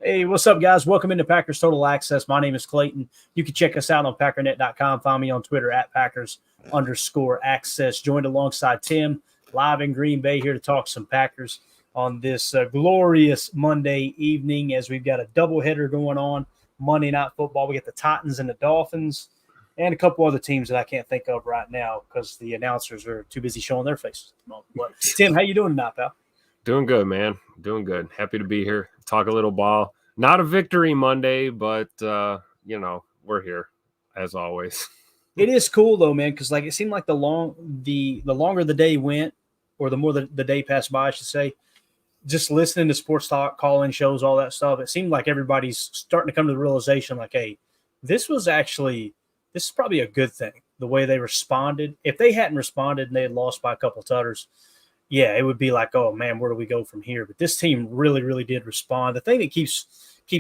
Hey, what's up, guys? Welcome into Packers Total Access. My name is Clayton. You can check us out on packernet.com. Find me on Twitter at Packers_access. Joined alongside Tim, live in Green Bay, here to talk some Packers on this glorious Monday evening as we've got a doubleheader going on. Monday Night Football. We got the Titans and the Dolphins and a couple other teams that I can't think of right now because the announcers are too busy showing their faces. But, Tim, how you doing tonight, pal? Doing good, man. Doing good. Happy to be here. Talk a little ball. Not a victory Monday, but we're here as always. It is cool though, man, because it seemed like the longer the day went, or the more the day passed by, I should say. Just listening to sports talk, call-in shows, all that stuff, it seemed like everybody's starting to come to the realization, like, hey, this is probably a good thing. The way they responded. If they hadn't responded and they had lost by a couple of tutters, yeah, it would be like, oh man, where do we go from here? But this team really, really did respond. The thing that keeps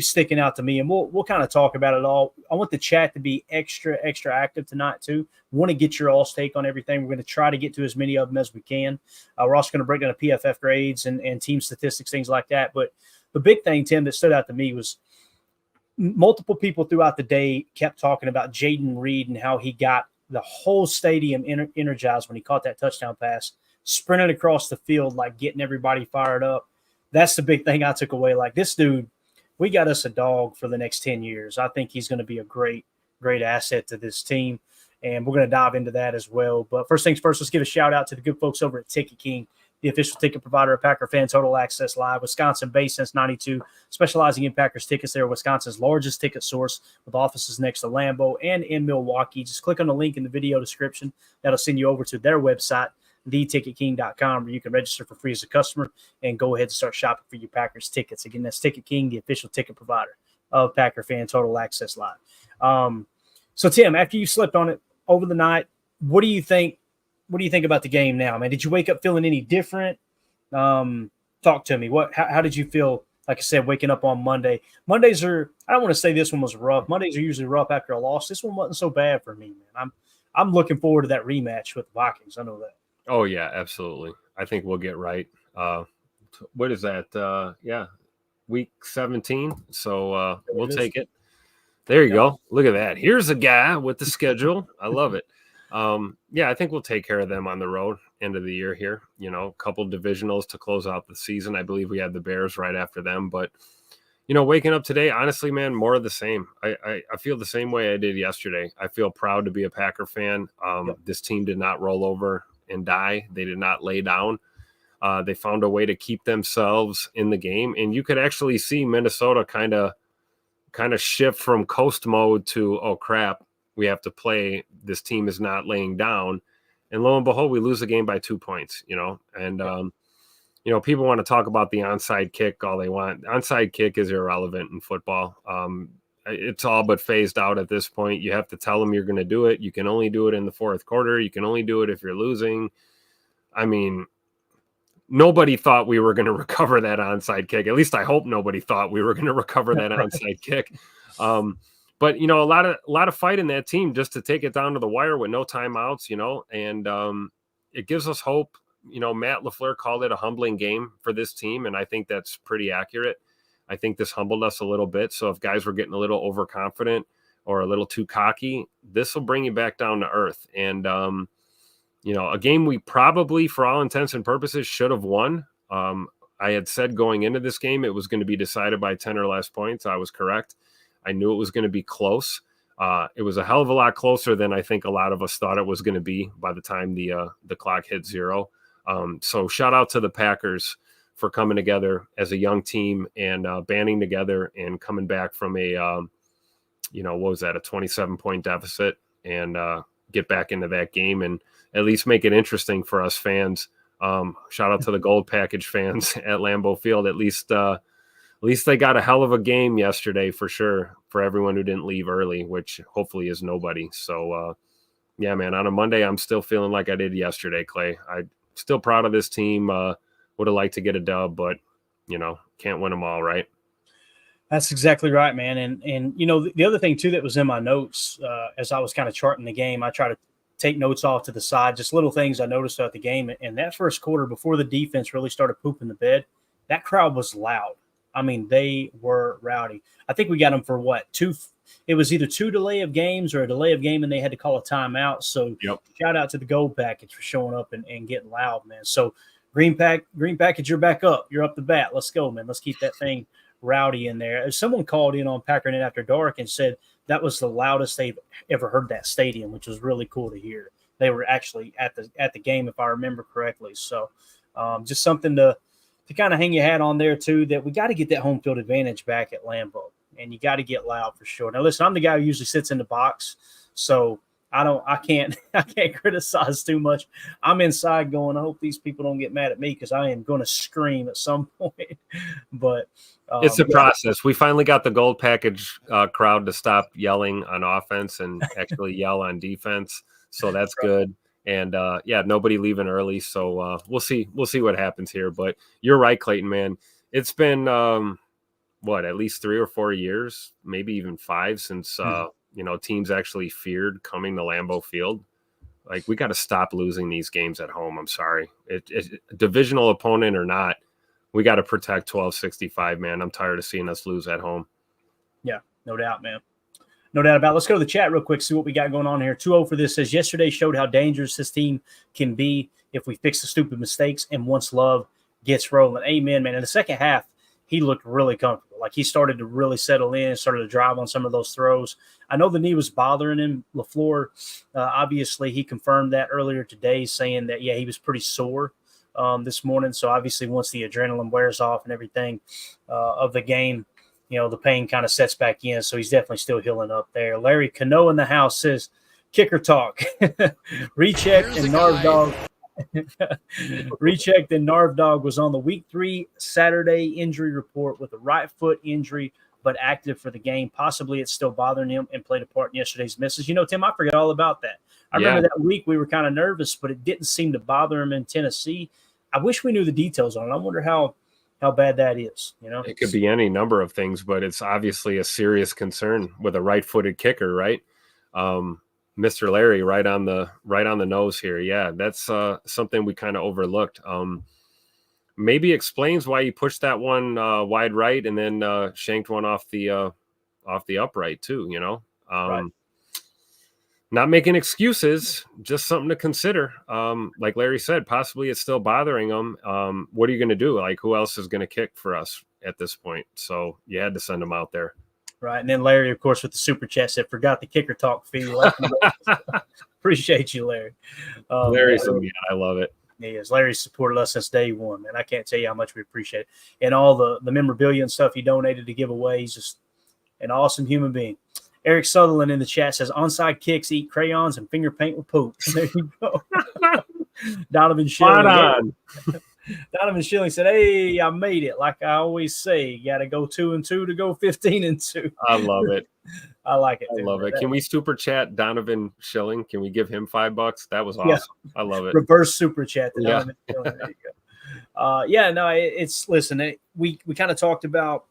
sticking out to me, and we'll kind of talk about it all. I want the chat to be extra active tonight too. Want to get your all's take on everything. We're going to try to get to as many of them as we can. We're also going to break down the PFF grades and team statistics, things like that. But the big thing, Tim, that stood out to me was multiple people throughout the day kept talking about Jaden Reed and how he got the whole stadium energized when he caught that touchdown pass, sprinting across the field, like getting everybody fired up. That's the big thing I took away. Like, this dude, we got us a dog for the next 10 years. I think he's going to be a great asset to this team, and we're going to dive into that as well. But first things first, let's give a shout-out to the good folks over at Ticket King, the official ticket provider of Packer Fan Total Access Live, Wisconsin-based since 92, specializing in Packers tickets. They're Wisconsin's largest ticket source with offices next to Lambeau and in Milwaukee. Just click on the link in the video description. That'll send you over to their website, theticketking.com, where you can register for free as a customer and go ahead and start shopping for your Packers tickets. Again, that's Ticket King, the official ticket provider of Packer Fan Total Access Live. So, Tim, after you slept on it over the night, what do you think? What do you think about the game now, man? Did you wake up feeling any different? Talk to me. How did you feel? Like I said, waking up on Monday. Mondays are. I don't want to say this one was rough. Mondays are usually rough after a loss. This one wasn't so bad for me, man. I'm looking forward to that rematch with the Vikings. I know that. Oh, yeah, absolutely. I think we'll get right. What is that? Week 17. So we'll take it. There you go. Look at that. Here's a guy with the schedule. I love it. I think we'll take care of them on the road end of the year here. A couple divisionals to close out the season. I believe we had the Bears right after them. But, waking up today, honestly, man, more of the same. I feel the same way I did yesterday. I feel proud to be a Packer fan. This team did not roll over and die. They did not lay down. They found a way to keep themselves in the game, and you could actually see Minnesota kind of shift from coast mode to, oh crap, we have to play. This team is not laying down, and lo and behold, we lose the game by 2 points. And people want to talk about the onside kick all they want. Onside kick is irrelevant in football. It's all but phased out at this point. You have to tell them you're going to do it. You can only do it in the fourth quarter. You can only do it if you're losing. I mean, nobody thought we were going to recover that onside kick. At least I hope nobody thought we were going to recover that onside kick. But a lot of fight in that team just to take it down to the wire with no timeouts, and it gives us hope. Matt LaFleur called it a humbling game for this team, and I think that's pretty accurate. I think this humbled us a little bit. So if guys were getting a little overconfident or a little too cocky, this will bring you back down to earth. And, a game we probably, for all intents and purposes, should have won. I had said going into this game it was going to be decided by 10 or less points. I was correct. I knew it was going to be close. It was a hell of a lot closer than I think a lot of us thought it was going to be by the time the clock hit zero. So shout out to the Packers for coming together as a young team and banding together and coming back from a, what was that, a 27-point deficit and get back into that game and at least make it interesting for us fans. Shout out to the gold package fans at Lambeau Field. At least they got a hell of a game yesterday for sure for everyone who didn't leave early, which hopefully is nobody. So, yeah, man, on a Monday, I'm still feeling like I did yesterday, Clay. I'm still proud of this team. Would have liked to get a dub, but, can't win them all, right? That's exactly right, man. And the other thing, too, that was in my notes as I was kind of charting the game, I try to take notes off to the side, just little things I noticed throughout the game. And that first quarter, before the defense really started pooping the bed, that crowd was loud. I mean, they were rowdy. I think we got them for what, two? It was either 2 delay of games or a delay of game, and they had to call a timeout. So Yep. shout out to the Gold Package for showing up and getting loud, man. So Green Package, you're back up. You're up the bat. Let's go, man. Let's keep that thing rowdy in there. Someone called in on Packernet After Dark and said that was the loudest they've ever heard that stadium, which was really cool to hear. They were actually at the game, if I remember correctly. So just something to kind of hang your hat on there too, that we got to get that home field advantage back at Lambeau, and you got to get loud for sure. Now listen, I'm the guy who usually sits in the box, so I can't criticize too much. I'm inside going, I hope these people don't get mad at me because I am going to scream at some point. But it's a process. We finally got the Gold Package crowd to stop yelling on offense and actually yell on defense. So that's good. And nobody leaving early. So we'll see what happens here. But you're right, Clayton, man. It's been at least 3 or 4 years, maybe even 5 since teams actually feared coming to Lambeau Field. Like, we got to stop losing these games at home. I'm sorry. Divisional opponent or not, we got to protect 1265, man. I'm tired of seeing us lose at home. Yeah, no doubt, man. No doubt about it. Let's go to the chat real quick, see what we got going on here. 2-0 for this says, yesterday showed how dangerous this team can be if we fix the stupid mistakes and once Love gets rolling. Amen, man. In the second half, he looked really comfortable. Like, he started to really settle in, started to drive on some of those throws. I know the knee was bothering him. LaFleur, obviously, he confirmed that earlier today, saying that, he was pretty sore this morning. So, obviously, once the adrenaline wears off and everything of the game, the pain kind of sets back in. So he's definitely still healing up there. Larry Cano in the house says, kicker talk. Rechecked and Narv Dog. Rechecked and Narv Dog was on the week 3 Saturday injury report with a right foot injury, but active for the game. Possibly it's still bothering him and played a part in yesterday's misses. Tim, I forgot all about that. I remember that week we were kind of nervous, but it didn't seem to bother him in Tennessee. I wish we knew the details on it. I wonder how bad that is. It could be any number of things, but it's obviously a serious concern with a right-footed kicker, right? Mr. Larry, right on the nose here. Yeah, that's something we kind of overlooked. Maybe explains why he pushed that one wide right and then shanked one off the upright too. Right. Not making excuses, just something to consider. Like Larry said, possibly it's still bothering him. What are you going to do? Like, who else is going to kick for us at this point? So you had to send him out there. Right. And then Larry, of course, with the super chat said, forgot the kicker talk fee. Appreciate you, Larry. Larry's I love it. He is. Larry's supported us since day one, man. I can't tell you how much we appreciate it. And all the memorabilia and stuff he donated to give away. He's just an awesome human being. Eric Sutherland in the chat says, onside kicks eat crayons and finger paint with poop. There you go. Donovan Schilling. Donovan Schilling said, hey, I made it. Like I always say, you got to go 2-2 to go 15-2. I love it. I like it. I love it. Can we super chat Donovan Schilling? Can we give him $5? That was awesome. Yeah. I love it. Reverse super chat. Donovan Schilling. There you go. We kind of talked about,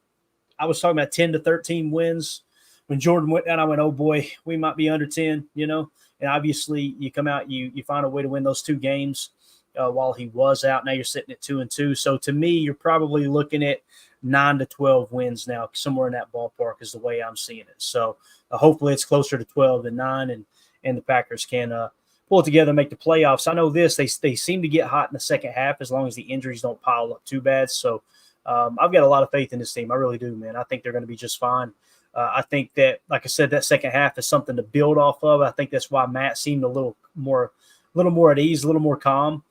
I was talking about 10 to 13 wins. When Jordan went down, I went, oh, boy, we might be under 10, And obviously you come out, you find a way to win those 2 games while he was out. Now you're sitting at 2-2. So to me, you're probably looking at 9 to 12 wins now, somewhere in that ballpark is the way I'm seeing it. So hopefully it's closer to 12 than 9, and the Packers can pull it together and make the playoffs. I know this, they seem to get hot in the second half as long as the injuries don't pile up too bad. So I've got a lot of faith in this team. I really do, man. I think they're going to be just fine. I think that, like I said, that second half is something to build off of. I think that's why Matt seemed a little more at ease, a little more calm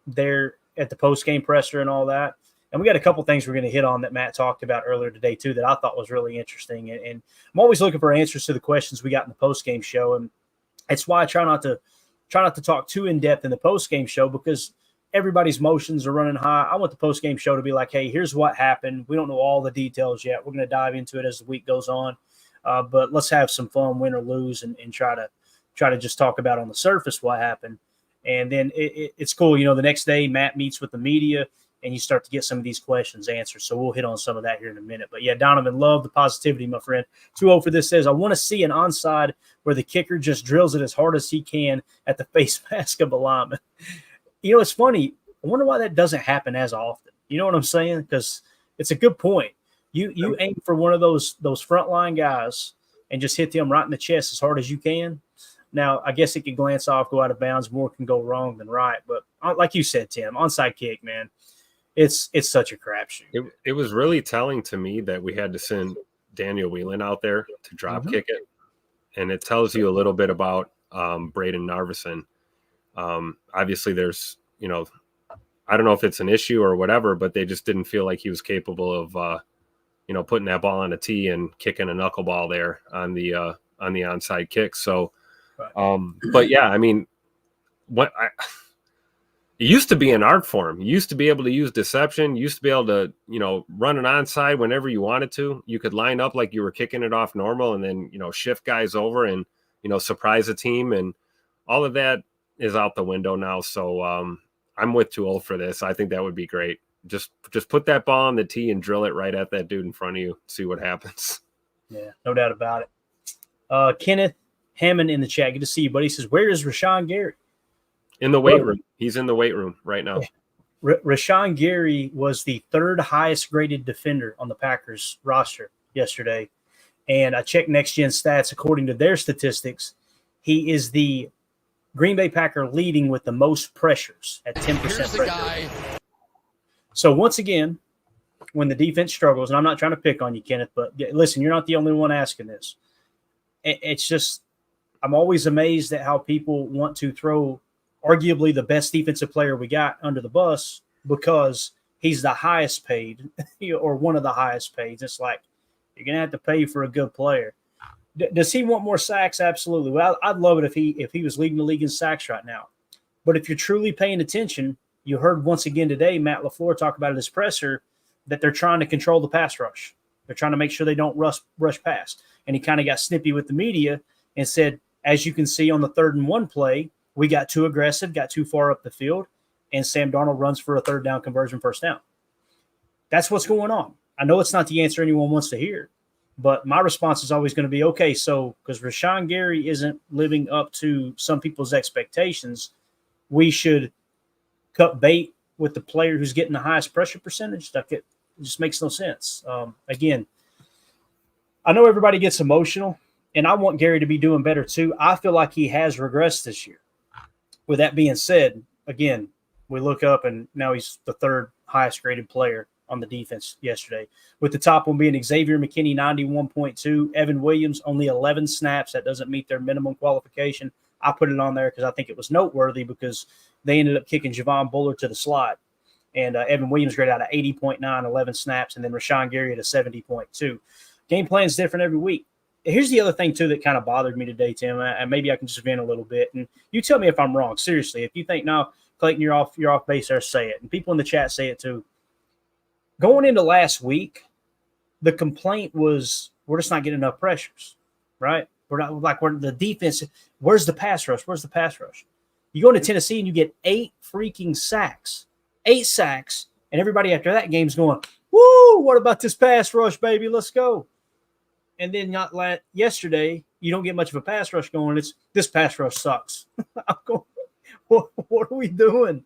there at the post-game presser and all that. And we got a couple things we're going to hit on that Matt talked about earlier today too that I thought was really interesting. And I'm always looking for answers to the questions we got in the post-game show, and it's why I try not to talk too in depth in the post-game show, because everybody's emotions are running high. I want the post-game show to be like, hey, here's what happened. We don't know all the details yet. We're going to dive into it as the week goes on. But let's have some fun, win or lose, and try to just talk about on the surface what happened. And then it's cool. The next day Matt meets with the media and you start to get some of these questions answered. So we'll hit on some of that here in a minute. But, yeah, Donovan, love the positivity, my friend. 2-0 for this says, I want to see an onside where the kicker just drills it as hard as he can at the face mask of a lineman. It's funny. I wonder why that doesn't happen as often. You know what I'm saying? Because it's a good point. You aim for one of those frontline guys and just hit them right in the chest as hard as you can. Now, I guess it could glance off, go out of bounds. More can go wrong than right. But like you said, Tim, onside kick, man, it's such a crapshoot. It was really telling to me that we had to send Daniel Whelan out there to drop kick it. And it tells you a little bit about Braden Narveson. Obviously, there's, I don't know if it's an issue or whatever, but they just didn't feel like he was capable of, putting that ball on a tee and kicking a knuckleball there on the onside kick. So, but yeah, I mean, it used to be an art form. You used to be able to use deception. You used to be able to, run an onside whenever you wanted to. You could line up like you were kicking it off normal and then, shift guys over and, surprise a team. And all of that is out the window now. So I'm with Too Old for this. I think that would be great. Just put that ball on the tee and drill it right at that dude in front of you. See what happens. Yeah, no doubt about it. Kenneth Hammond in the chat. Good to see you, buddy. He says, where is Rashawn Gary? In the weight room. He's in the weight room right now. Yeah. Rashawn Gary was the third highest graded defender on the Packers roster yesterday. And I checked Next Gen Stats. According to their statistics, he is the Green Bay Packer leading with the most pressures at 10% pressure. So once again, when the defense struggles, and I'm not trying to pick on you, Kenneth, but listen, you're not the only one asking this. It's just, I'm always amazed at how people want to throw arguably the best defensive player we got under the bus because he's the highest paid or one of the highest paid. It's like, you're going to have to pay for a good player. Does he want more sacks? Absolutely. Well, I'd love it if he was leading the league in sacks right now. But if you're truly paying attention, you heard once again today, Matt LaFleur talk about at his presser that they're trying to control the pass rush. They're trying to make sure they don't rush past. And he kind of got snippy with the media and said, as you can see on the 3rd and 1 play, we got too aggressive, got too far up the field, and Sam Darnold runs for a 3rd down conversion, 1st down. That's what's going on. I know it's not the answer anyone wants to hear, but my response is always going to be, okay, so because Rashawn Gary isn't living up to some people's expectations, we should cut bait with the player who's getting the highest pressure percentage. It just makes no sense. Again, I know everybody gets emotional, and I want Gary to be doing better too. I feel like he has regressed this year. With that being said, again, we look up and now he's the 3rd highest graded player on the defense yesterday, with the top one being Xavier McKinney, 91.2, Evan Williams, only 11 snaps. That doesn't meet their minimum qualification. I put it on there because I think it was noteworthy because they ended up kicking Javon Bullard to the slot. And Evan Williams graded out at 80.9, 11 snaps, and then Rashawn Gary at a 70.2. Game plan is different every week. Here's the other thing, too, that kind of bothered me today, Tim, and maybe I can just vent a little bit. And you tell me if I'm wrong. Seriously, if you think, no, Clayton, you're off base there, say it. And people in the chat say it, too. Going into last week, the complaint was we're just not getting enough pressures, right? We're the defense. Where's the pass rush? Where's the pass rush? You go into Tennessee and you get 8 freaking sacks. 8 sacks, and everybody after that game's going, woo, what about this pass rush, baby? Let's go. And then yesterday, you don't get much of a pass rush going. It's this pass rush sucks. I'm going, what are we doing?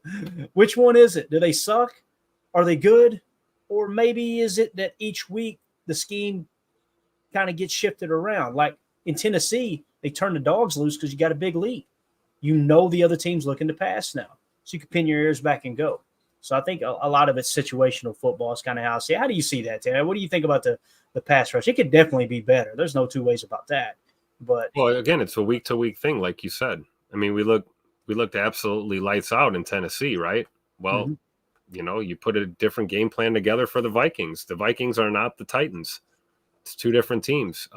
Which one is it? Do they suck? Are they good? Or maybe is it that each week the scheme kind of gets shifted around? Like in Tennessee, they turn the dogs loose because you got a big lead. You know the other team's looking to pass now. So you can pin your ears back and go. So I think a lot of it's situational football is kind of how I see it. How do you see that, Tim? What do you think about the pass rush? It could definitely be better. There's no two ways about that. But well, again, it's a week-to-week thing, like you said. I mean, we looked absolutely lights out in Tennessee, right? Well, you put a different game plan together for the Vikings. The Vikings are not the Titans. It's 2 different teams.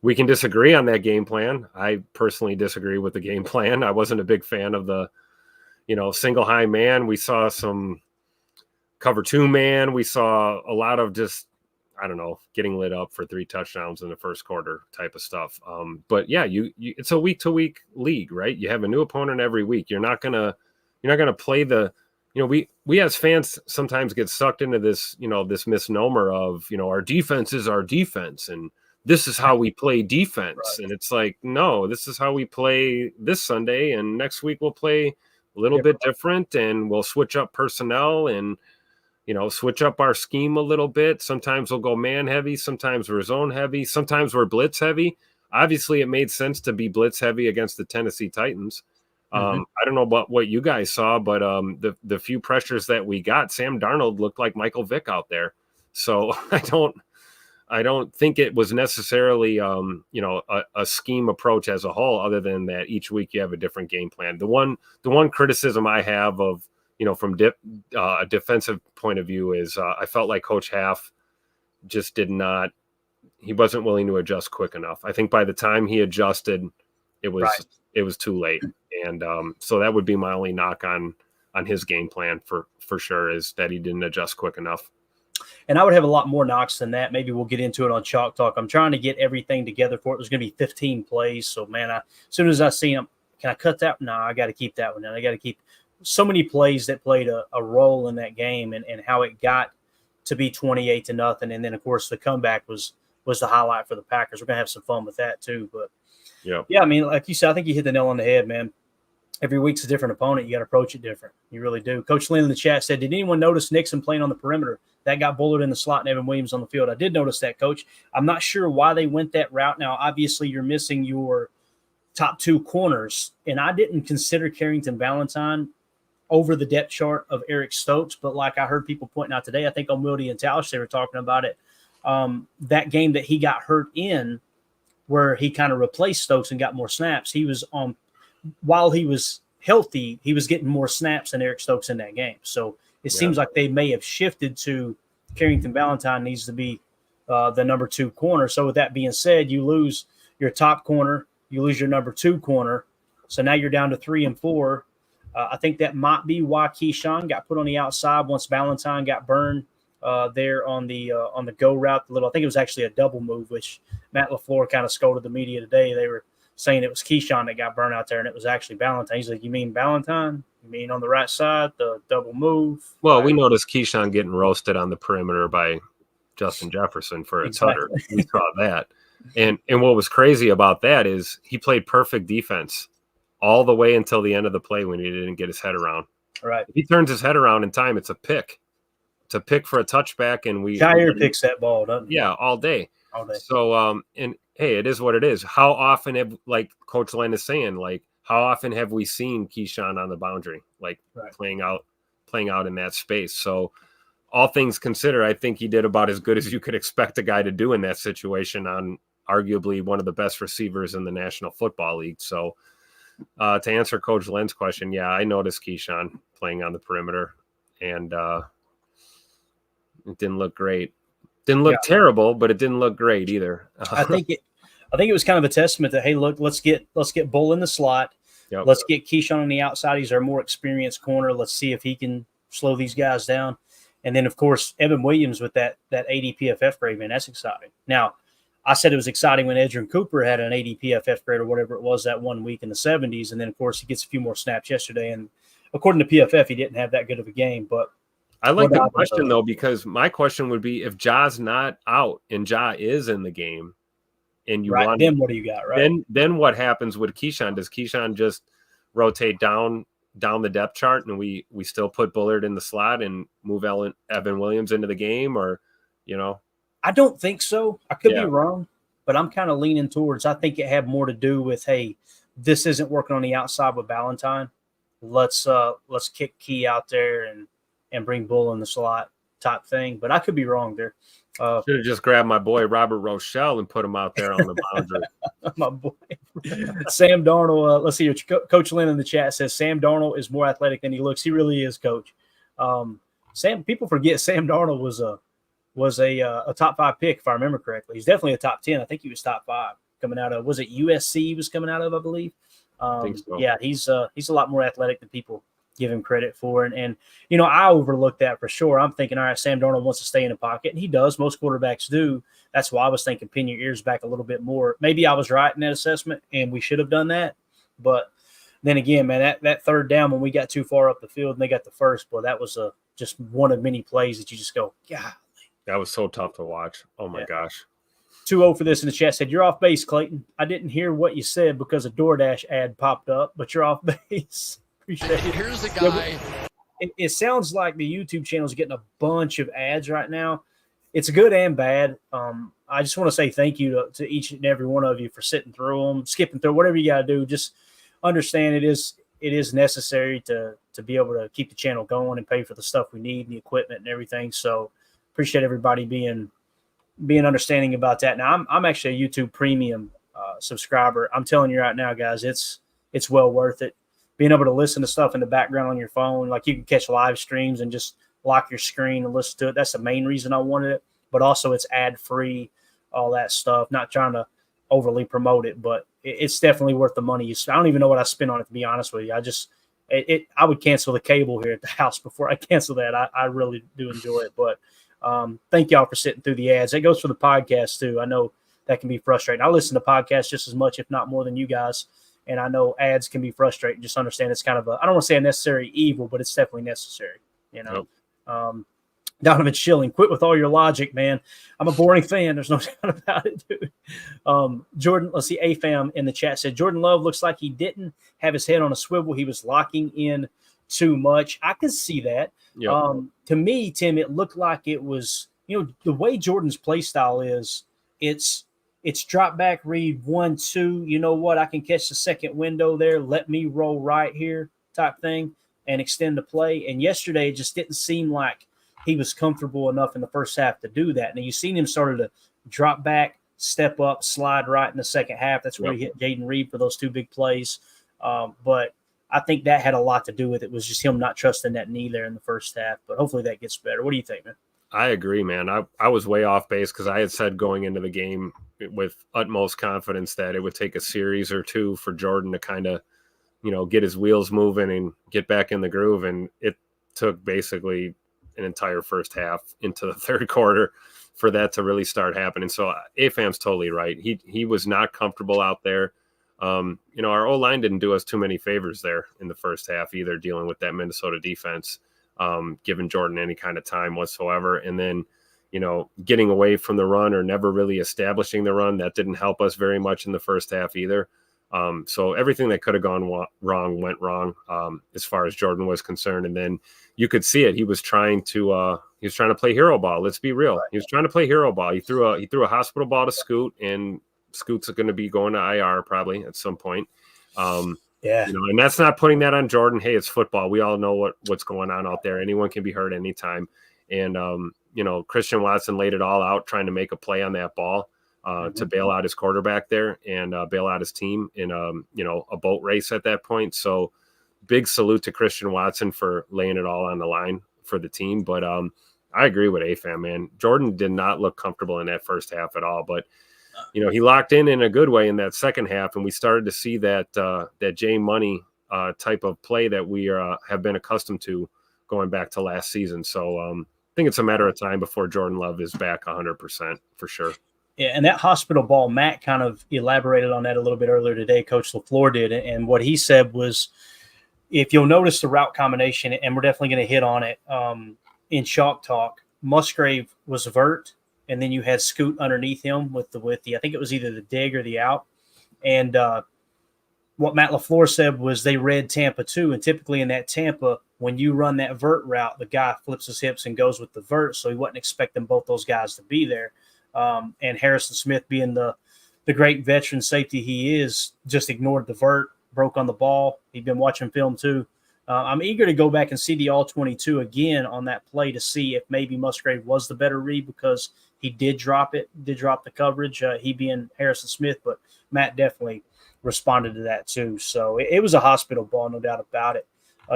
We can disagree on that game plan. I personally disagree with the game plan. I wasn't a big fan of the single high man. We saw some cover 2 man. We saw a lot of just, I don't know, getting lit up for 3 touchdowns in the first quarter type of stuff. But yeah, it's a week to week league, right? You have a new opponent every week. You're not gonna play the, we as fans sometimes get sucked into this, this misnomer of, our defense is our defense and this is how we play defense. Right. And it's like, no, this is how we play this Sunday, and next week we'll play a little bit different, and we'll switch up personnel. And switch up our scheme a little bit. Sometimes we'll go man heavy. Sometimes we're zone heavy. Sometimes we're blitz heavy. Obviously, it made sense to be blitz heavy against the Tennessee Titans. I don't know about what you guys saw, but the few pressures that we got, Sam Darnold looked like Michael Vick out there. So I don't think it was necessarily a scheme approach as a whole, other than that each week you have a different game plan. The one criticism I have of from a defensive point of view is I felt like Coach Half just he wasn't willing to adjust quick enough. I think by the time he adjusted, it was too late. And so that would be my only knock on his game plan for sure, is that he didn't adjust quick enough. And I would have a lot more knocks than that. Maybe we'll get into it on Chalk Talk. I'm trying to get everything together for it. There's going to be 15 plays. So, man, as soon as I see them, can I cut that? No, I got to keep that one. And I got to keep so many plays that played a role in that game and how it got to be 28-0. And then, of course, the comeback was the highlight for the Packers. We're going to have some fun with that too. But, yeah, I mean, like you said, I think you hit the nail on the head, man. Every week's a different opponent. You got to approach it different. You really do. Coach Lynn in the chat said, did anyone notice Nixon playing on the perimeter? That got bullied in the slot and Evan Williams on the field. I did notice that, Coach. I'm not sure why they went that route. Now, obviously, you're missing your top two corners, and I didn't consider Carrington Valentine over the depth chart of Eric Stokes, but like I heard people pointing out today, I think on Wildy and Tausch, they were talking about it, that game that he got hurt in where he kind of replaced Stokes and got more snaps. He was on while he was healthy, he was getting more snaps than Eric Stokes in that game. So it seems like they may have shifted to Carrington Valentine needs to be the number two corner. So with that being said, you lose your top corner, you lose your number two corner. So now you're down to 3 and 4. I think that might be why Keyshawn got put on the outside once Valentine got burned there on the go route. I think it was actually a double move, which Matt LaFleur kind of scolded the media today. They were saying it was Keyshawn that got burned out there, and it was actually Valentine. He's like, you mean Valentine? You mean on the right side, the double move? Well, we noticed Keyshawn getting roasted on the perimeter by Justin Jefferson for a tutter. We saw that. And what was crazy about that is he played perfect defense all the way until the end of the play when he didn't get his head around. Right. If he turns his head around in time, it's a pick. It's a pick for a touchback, and Jair picks that ball, doesn't he? Yeah, all day. All day. So, and hey, it is what it is. How often have, like Coach Len is saying, like how often have we seen Keyshawn on the boundary, like playing out in that space? So, all things considered, I think he did about as good as you could expect a guy to do in that situation on arguably one of the best receivers in the National Football League. So, to answer Coach Len's question, yeah, I noticed Keyshawn playing on the perimeter, and it didn't look great. Didn't look terrible, but it didn't look great either. I think it was kind of a testament that, hey, look, let's get Bull in the slot. Yep. Let's get Keyshawn on the outside. He's our more experienced corner. Let's see if he can slow these guys down. And then, of course, Evan Williams with that 80 PFF grade, man, that's exciting. Now, I said it was exciting when Edgerrin Cooper had an 80 PFF grade or whatever it was that 1 week in the 70s. And then, of course, he gets a few more snaps yesterday. And according to PFF, he didn't have that good of a game. But I like the question, though, because my question would be if Ja's not out and Ja is in the game and you want then what do you got, right? Then what happens with Keyshawn? Does Keyshawn just rotate down the depth chart and we still put Bullard in the slot and move Evan Williams into the game, or, I don't think so. I could be wrong, but I'm kind of leaning towards I think it had more to do with, hey, this isn't working on the outside with Valentine. Let's kick Key out there and bring Bull in the slot type thing. But I could be wrong there. Should have just grabbed my boy Robert Rochelle and put him out there on the boundary. My boy. Sam Darnold, let's see here. Coach Lynn in the chat says Sam Darnold is more athletic than he looks. He really is, Coach. People forget Sam Darnold was a top 5 pick, if I remember correctly. He's definitely a top 10. I think he was top 5 coming out of, was it USC he was coming out of, I believe? I think so. Yeah, he's a lot more athletic than people give him credit for. And I overlooked that for sure. I'm thinking, all right, Sam Darnold wants to stay in the pocket, and he does. Most quarterbacks do. That's why I was thinking pin your ears back a little bit more. Maybe I was right in that assessment, and we should have done that. But then again, man, that third down when we got too far up the field and they got the first, boy, that was just one of many plays that you just go, God. That was so tough to watch. Oh, my gosh. 2-0 for this in the chat said, you're off base, Clayton. I didn't hear what you said because a DoorDash ad popped up, but you're off base. Appreciate it. Here's a guy. it sounds like the YouTube channel is getting a bunch of ads right now. It's good and bad. I just want to say thank you to each and every one of you for sitting through them, skipping through, whatever you got to do. Just understand it is necessary to be able to keep the channel going and pay for the stuff we need, the equipment and everything. So appreciate everybody being understanding about that. Now I'm actually a YouTube Premium subscriber. I'm telling you right now, guys, it's well worth it. Being able to listen to stuff in the background on your phone, like you can catch live streams and just lock your screen and listen to it. That's the main reason I wanted it. But also it's ad free, all that stuff. Not trying to overly promote it, but it's definitely worth the money. I don't even know what I spent on it, to be honest with you. I would cancel the cable here at the house before I cancel that. I really do enjoy it. But thank y'all for sitting through the ads. That goes for the podcast too. I know that can be frustrating. I listen to podcasts just as much, if not more, than you guys. And I know ads can be frustrating. Just understand it's kind of I don't want to say a necessary evil, but it's definitely necessary. Nope. Donovan Schilling, quit with all your logic, man. I'm a boring fan. There's no doubt about it, dude. Jordan, let's see, AFAM in the chat said, Jordan Love looks like he didn't have his head on a swivel. He was locking in too much. I can see that. Yep. To me, Tim, it looked like it was, the way Jordan's play style is, it's drop back, read 1, 2. You know what? I can catch the second window there. Let me roll right here type thing and extend the play. And yesterday, it just didn't seem like he was comfortable enough in the first half to do that. And you've seen him started to drop back, step up, slide right in the second half. That's where he hit Jaden Reed for those 2 big plays. But I think that had a lot to do with it. It was just him not trusting that knee there in the first half. But hopefully that gets better. What do you think, man? I agree, man. I was way off base because I had said going into the game with utmost confidence that it would take a series or 2 for Jordan to kind of, get his wheels moving and get back in the groove. And it took basically an entire first half into the third quarter for that to really start happening. So AFAM's totally right. He was not comfortable out there. Our O-line didn't do us too many favors there in the first half either, dealing with that Minnesota defense, giving Jordan any kind of time whatsoever. And then, getting away from the run or never really establishing the run, that didn't help us very much in the first half either. So everything that could have gone wrong went wrong as far as Jordan was concerned. And then you could see it. He was trying to play hero ball. Let's be real. He was trying to play hero ball. He threw a hospital ball to Scoot, and Scoot's going to be going to IR probably at some point. And that's not putting that on Jordan. Hey, it's football. We all know what's going on out there. Anyone can be hurt anytime. And Christian Watson laid it all out trying to make a play on that ball. To bail out his quarterback there and bail out his team in a boat race at that point. So big salute to Christian Watson for laying it all on the line for the team. But I agree with AFAM, man. Jordan did not look comfortable in that first half at all. But, he locked in a good way in that second half, and we started to see that J Money type of play that we have been accustomed to going back to last season. So I think it's a matter of time before Jordan Love is back 100% for sure. Yeah, and that hospital ball, Matt kind of elaborated on that a little bit earlier today. Coach LaFleur did, and what he said was, if you'll notice the route combination, and we're definitely going to hit on it in Chalk Talk, Musgrave was vert, and then you had Scoot underneath him with the I think it was either the dig or the out. And what Matt LaFleur said was they read Tampa too, and typically in that Tampa, when you run that vert route, the guy flips his hips and goes with the vert, so he wasn't expecting both those guys to be there. And Harrison Smith, being the great veteran safety he is, just ignored the vert, broke on the ball. He'd been watching film too. I'm eager to go back and see the all-22 again on that play to see if maybe Musgrave was the better read, because he did drop the coverage, he being Harrison Smith, but Matt definitely responded to that too. So it was a hospital ball, no doubt about it.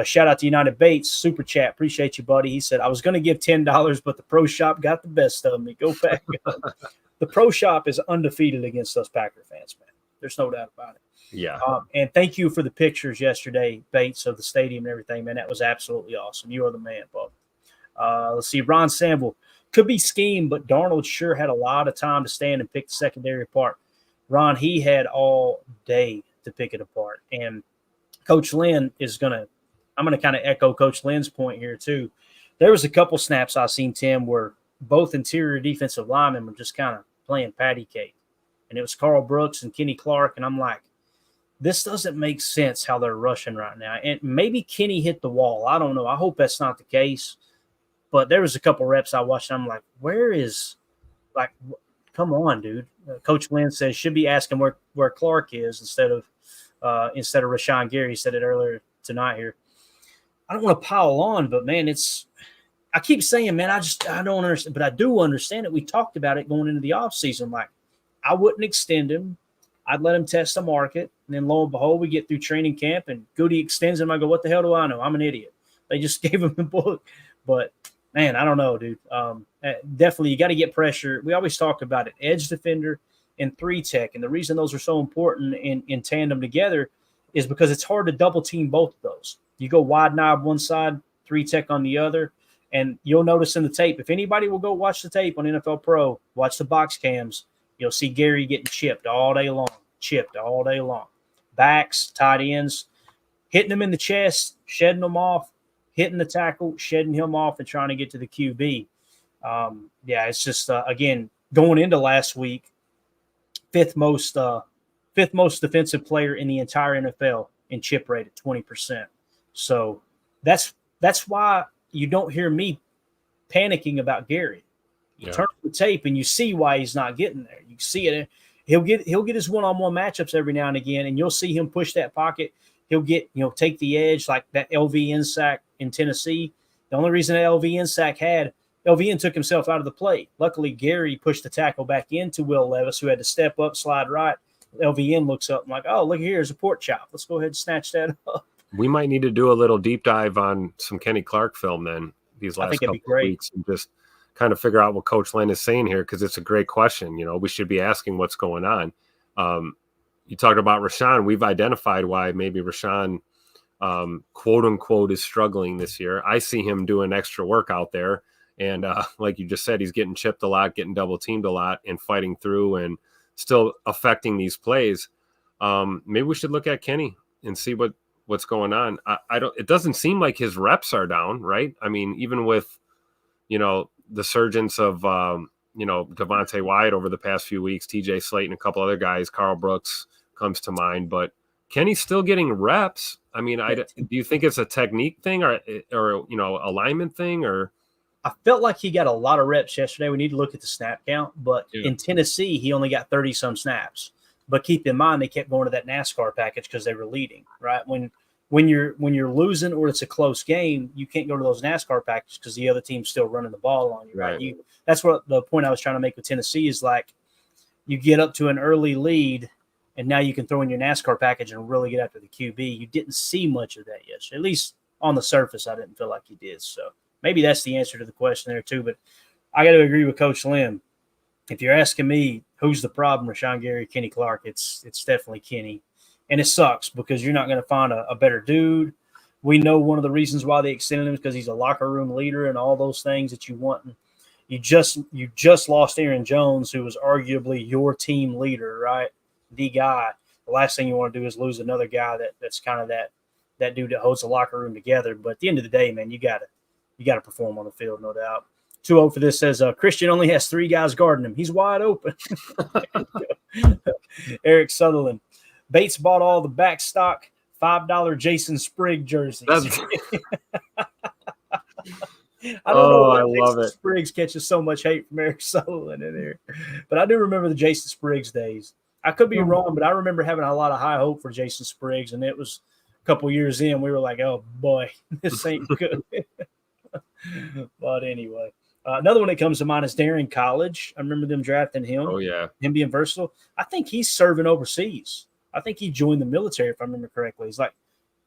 Shout out to United Bates, super chat. Appreciate you, buddy. He said, I was going to give $10, but the Pro Shop got the best of me. Go Pack. The Pro Shop is undefeated against us Packer fans, man. There's no doubt about it. Yeah. And thank you for the pictures yesterday, Bates, of the stadium and everything, man. That was absolutely awesome. You are the man, bub. Let's see. Ron Samble, could be scheme, but Darnold sure had a lot of time to stand and pick the secondary apart. Ron, he had all day to pick it apart. And Coach Lynn I'm going to kind of echo Coach Lynn's point here too. There was a couple snaps I seen, Tim, where both interior defensive linemen were just kind of playing patty cake. And it was Carl Brooks and Kenny Clark. And I'm like, this doesn't make sense how they're rushing right now. And maybe Kenny hit the wall. I don't know. I hope that's not the case. But there was a couple reps I watched. And I'm like, where is like, come on, dude. Coach Lynn says should be asking where Clark is instead of Rashawn Gary. He said it earlier tonight here. I don't want to pile on, but man, I keep saying, man, I don't understand, but I do understand it. We talked about it going into the offseason. Like, I wouldn't extend him. I'd let him test the market. And then lo and behold, we get through training camp and Goody extends him. I go, what the hell do I know? I'm an idiot. They just gave him the book. But man, I don't know, dude. Definitely, you got to get pressure. We always talk about it, edge defender and 3-tech. And the reason those are so important in tandem together is because it's hard to double team both of those. You go wide knob one side, 3-tech on the other, and you'll notice in the tape, if anybody will go watch the tape on NFL Pro, watch the box cams, you'll see Gary getting chipped all day long. Backs, tight ends, hitting them in the chest, shedding them off, hitting the tackle, shedding him off, and trying to get to the QB. It's just, again, going into last week, fifth most defensive player in the entire NFL in chip rate at 20%. So that's why you don't hear me panicking about Gary. You turn the tape and you see why he's not getting there. You see it. He'll get his one-on-one matchups every now and again, and you'll see him push that pocket. He'll get, take the edge like that LVN sack in Tennessee. The only reason that LVN sack LVN took himself out of the play. Luckily, Gary pushed the tackle back into Will Levis, who had to step up, slide right. LVN looks up and like, oh, look here, here's a pork chop. Let's go ahead and snatch that up. We might need to do a little deep dive on some Kenny Clark film then these last couple of weeks and just kind of figure out what Coach Lynn is saying here, because it's a great question. We should be asking what's going on. You talked about Rashawn. We've identified why maybe Rashawn, quote unquote, is struggling this year. I see him doing extra work out there. And like you just said, he's getting chipped a lot, getting double teamed a lot, and fighting through and still affecting these plays. Maybe we should look at Kenny and see what's going on. It doesn't seem like his reps are down, right? I mean, even with, the surgence of, Devontae Wyatt over the past few weeks, TJ Slayton, a couple other guys, Carl Brooks comes to mind, but Kenny's still getting reps. I mean, do you think it's a technique thing or alignment thing, or? I felt like he got a lot of reps yesterday. We need to look at the snap count, but in Tennessee, he only got 30-some snaps. But keep in mind, they kept going to that NASCAR package because they were leading, right? When you're losing or it's a close game, you can't go to those NASCAR packages because the other team's still running the ball on you, right? That's what the point I was trying to make with Tennessee is, like, you get up to an early lead, and now you can throw in your NASCAR package and really get after the QB. You didn't see much of that yesterday. At least on the surface, I didn't feel like you did. So maybe that's the answer to the question there too. But I got to agree with Coach Lynn. If you're asking me who's the problem, Rashawn Gary, Kenny Clark, it's definitely Kenny. And it sucks because you're not going to find a better dude. We know one of the reasons why they extended him is because he's a locker room leader and all those things that you want. You just lost Aaron Jones, who was arguably your team leader, right? The guy. The last thing you want to do is lose another guy that's kind of that dude that holds the locker room together. But at the end of the day, man, you got to perform on the field, no doubt. 2-0 for this says Christian only has 3 guys guarding him. He's wide open. Eric Sutherland. Bates bought all the back stock $5 Jason Sprigg jerseys. I don't know why Jason Spriggs catches so much hate from Eric Sutherland in here. But I do remember the Jason Spriggs days. I could be wrong, but I remember having a lot of high hope for Jason Spriggs, and it was a couple years in, we were like, oh, boy, this ain't good. But anyway. Another one that comes to mind is Darren College. I remember them drafting him. Oh, yeah. Him being versatile. I think he's serving overseas. I think he joined the military, if I remember correctly. He's like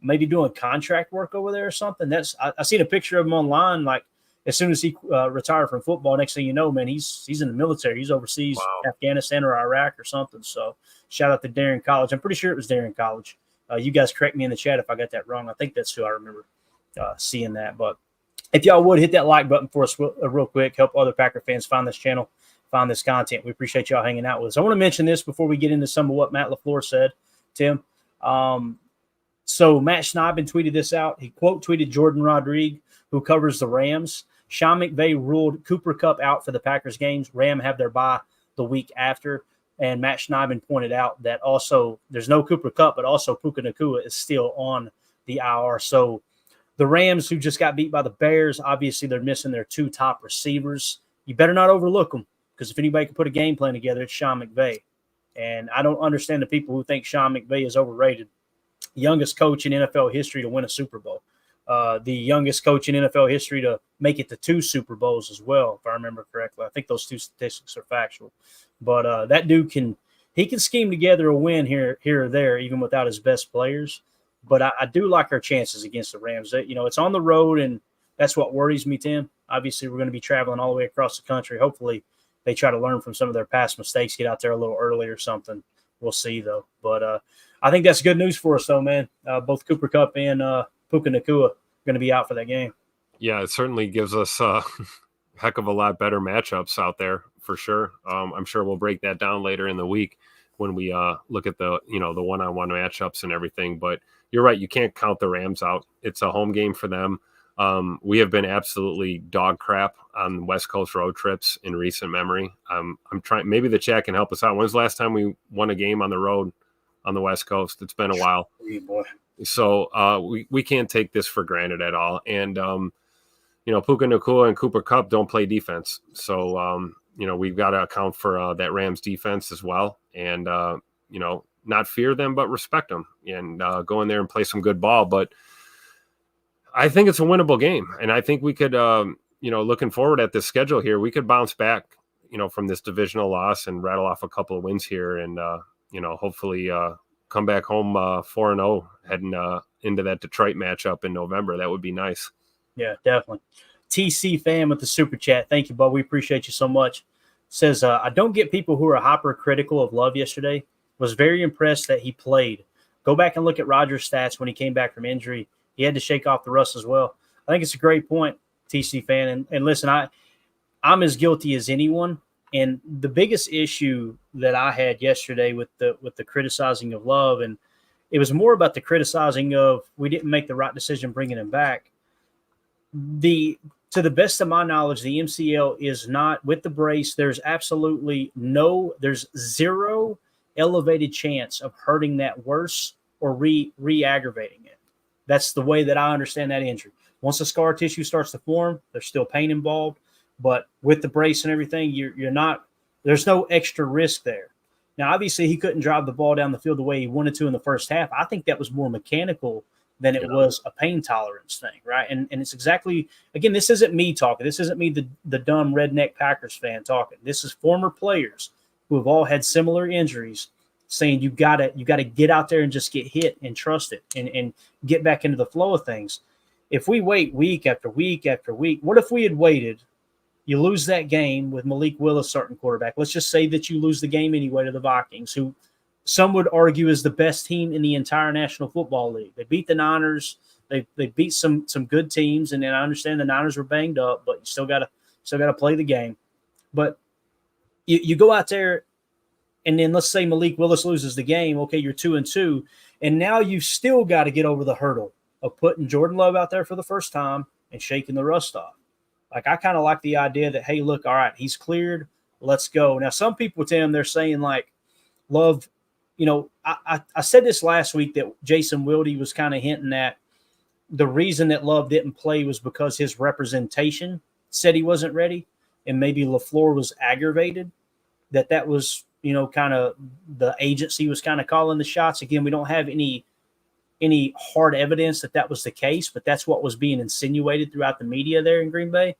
maybe doing contract work over there or something. I seen a picture of him online. Like as soon as he retired from football, next thing you know, man, he's in the military. He's overseas, Afghanistan or Iraq or something. So shout out to Darren College. I'm pretty sure it was Darren College. You guys correct me in the chat if I got that wrong. I think that's who I remember seeing that. But if y'all would hit that like button for us real quick, help other Packer fans find this channel, find this content. We appreciate y'all hanging out with us. I want to mention this before we get into some of what Matt LaFleur said, Tim. So Matt Schneiden tweeted this out. He quote tweeted Jordan Rodriguez, who covers the Rams. Sean McVay ruled Cooper Kupp out for the Packers games. Ram have their bye the week after. And Matt Schneidman pointed out that also there's no Cooper Kupp, but also Puka Nacua is still on the IR. So the Rams, who just got beat by the Bears, obviously they're missing their 2 top receivers. You better not overlook them, because if anybody can put a game plan together, it's Sean McVay. And I don't understand the people who think Sean McVay is overrated. Youngest coach in NFL history to win a Super Bowl. The youngest coach in NFL history to make it to 2 Super Bowls as well, if I remember correctly. I think those 2 statistics are factual. But that dude can scheme together a win here or there, even without his best players. But I do like our chances against the Rams. It's on the road, and that's what worries me, Tim. Obviously, we're going to be traveling all the way across the country. Hopefully, they try to learn from some of their past mistakes, get out there a little early or something. We'll see, though. But I think that's good news for us, though, man. Both Cooper Kupp and Puka Nacua are going to be out for that game. Yeah, it certainly gives us a heck of a lot better matchups out there for sure. I'm sure we'll break that down later in the week when we look at the one-on-one matchups and everything. But you're right, you can't count the Rams out. It's a home game for them. We have been absolutely dog crap on West Coast road trips in recent memory. I'm trying. Maybe the chat can help us out. When's the last time we won a game on the road on the West Coast? It's been a while. Hey, boy. So we can't take this for granted at all. And Puka Nacua and Cooper Kupp don't play defense. So we've got to account for that Rams defense as well, and not fear them but respect them, and go in there and play some good ball. But I think it's a winnable game, and I think we could, looking forward at this schedule here, we could bounce back, from this divisional loss and rattle off a couple of wins here, and hopefully come back home 4-0 heading into that Detroit matchup in November. That would be nice. Yeah, definitely. TC fan with the super chat. Thank you, bud. We appreciate you so much. Says, I don't get people who are hypercritical of Love yesterday. Was very impressed that he played. Go back and look at Rodgers' stats when he came back from injury. He had to shake off the rust as well. I think it's a great point, TC fan. And listen, I'm as guilty as anyone. And the biggest issue that I had yesterday with the criticizing of Love, and it was more about the criticizing of we didn't make the right decision bringing him back. To the best of my knowledge, the MCL is not with the brace. There's zero elevated chance of hurting that worse or re-aggravating it. That's the way that I understand that injury. Once the scar tissue starts to form, there's still pain involved. But with the brace and everything, there's no extra risk there. Now, obviously, he couldn't drive the ball down the field the way he wanted to in the first half. I think that was more mechanical than it was a pain tolerance thing, right? And it's exactly, again, this isn't me talking. This isn't me, the dumb redneck Packers fan talking. This is former players who have all had similar injuries saying you gotta get out there and just get hit and trust it and get back into the flow of things. If we wait week after week after week, what if we had waited? You lose that game with Malik Willis starting quarterback. Let's just say that you lose the game anyway to the Vikings, who some would argue is the best team in the entire National Football League. They beat the Niners. They beat some good teams, and then I understand the Niners were banged up, but you still gotta play the game. But you go out there, and then let's say Malik Willis loses the game. Okay, you're 2-2, and now you've still got to get over the hurdle of putting Jordan Love out there for the first time and shaking the rust off. Like, I kind of like the idea that, hey, look, all right, he's cleared. Let's go. Now, some people, Tim, they're saying, like, Love, I said this last week that Jason Wilde was kind of hinting at the reason that Love didn't play was because his representation said he wasn't ready, and maybe LaFleur was aggravated that was, kind of the agency was kind of calling the shots. Again, we don't have any hard evidence that was the case, but that's what was being insinuated throughout the media there in Green Bay.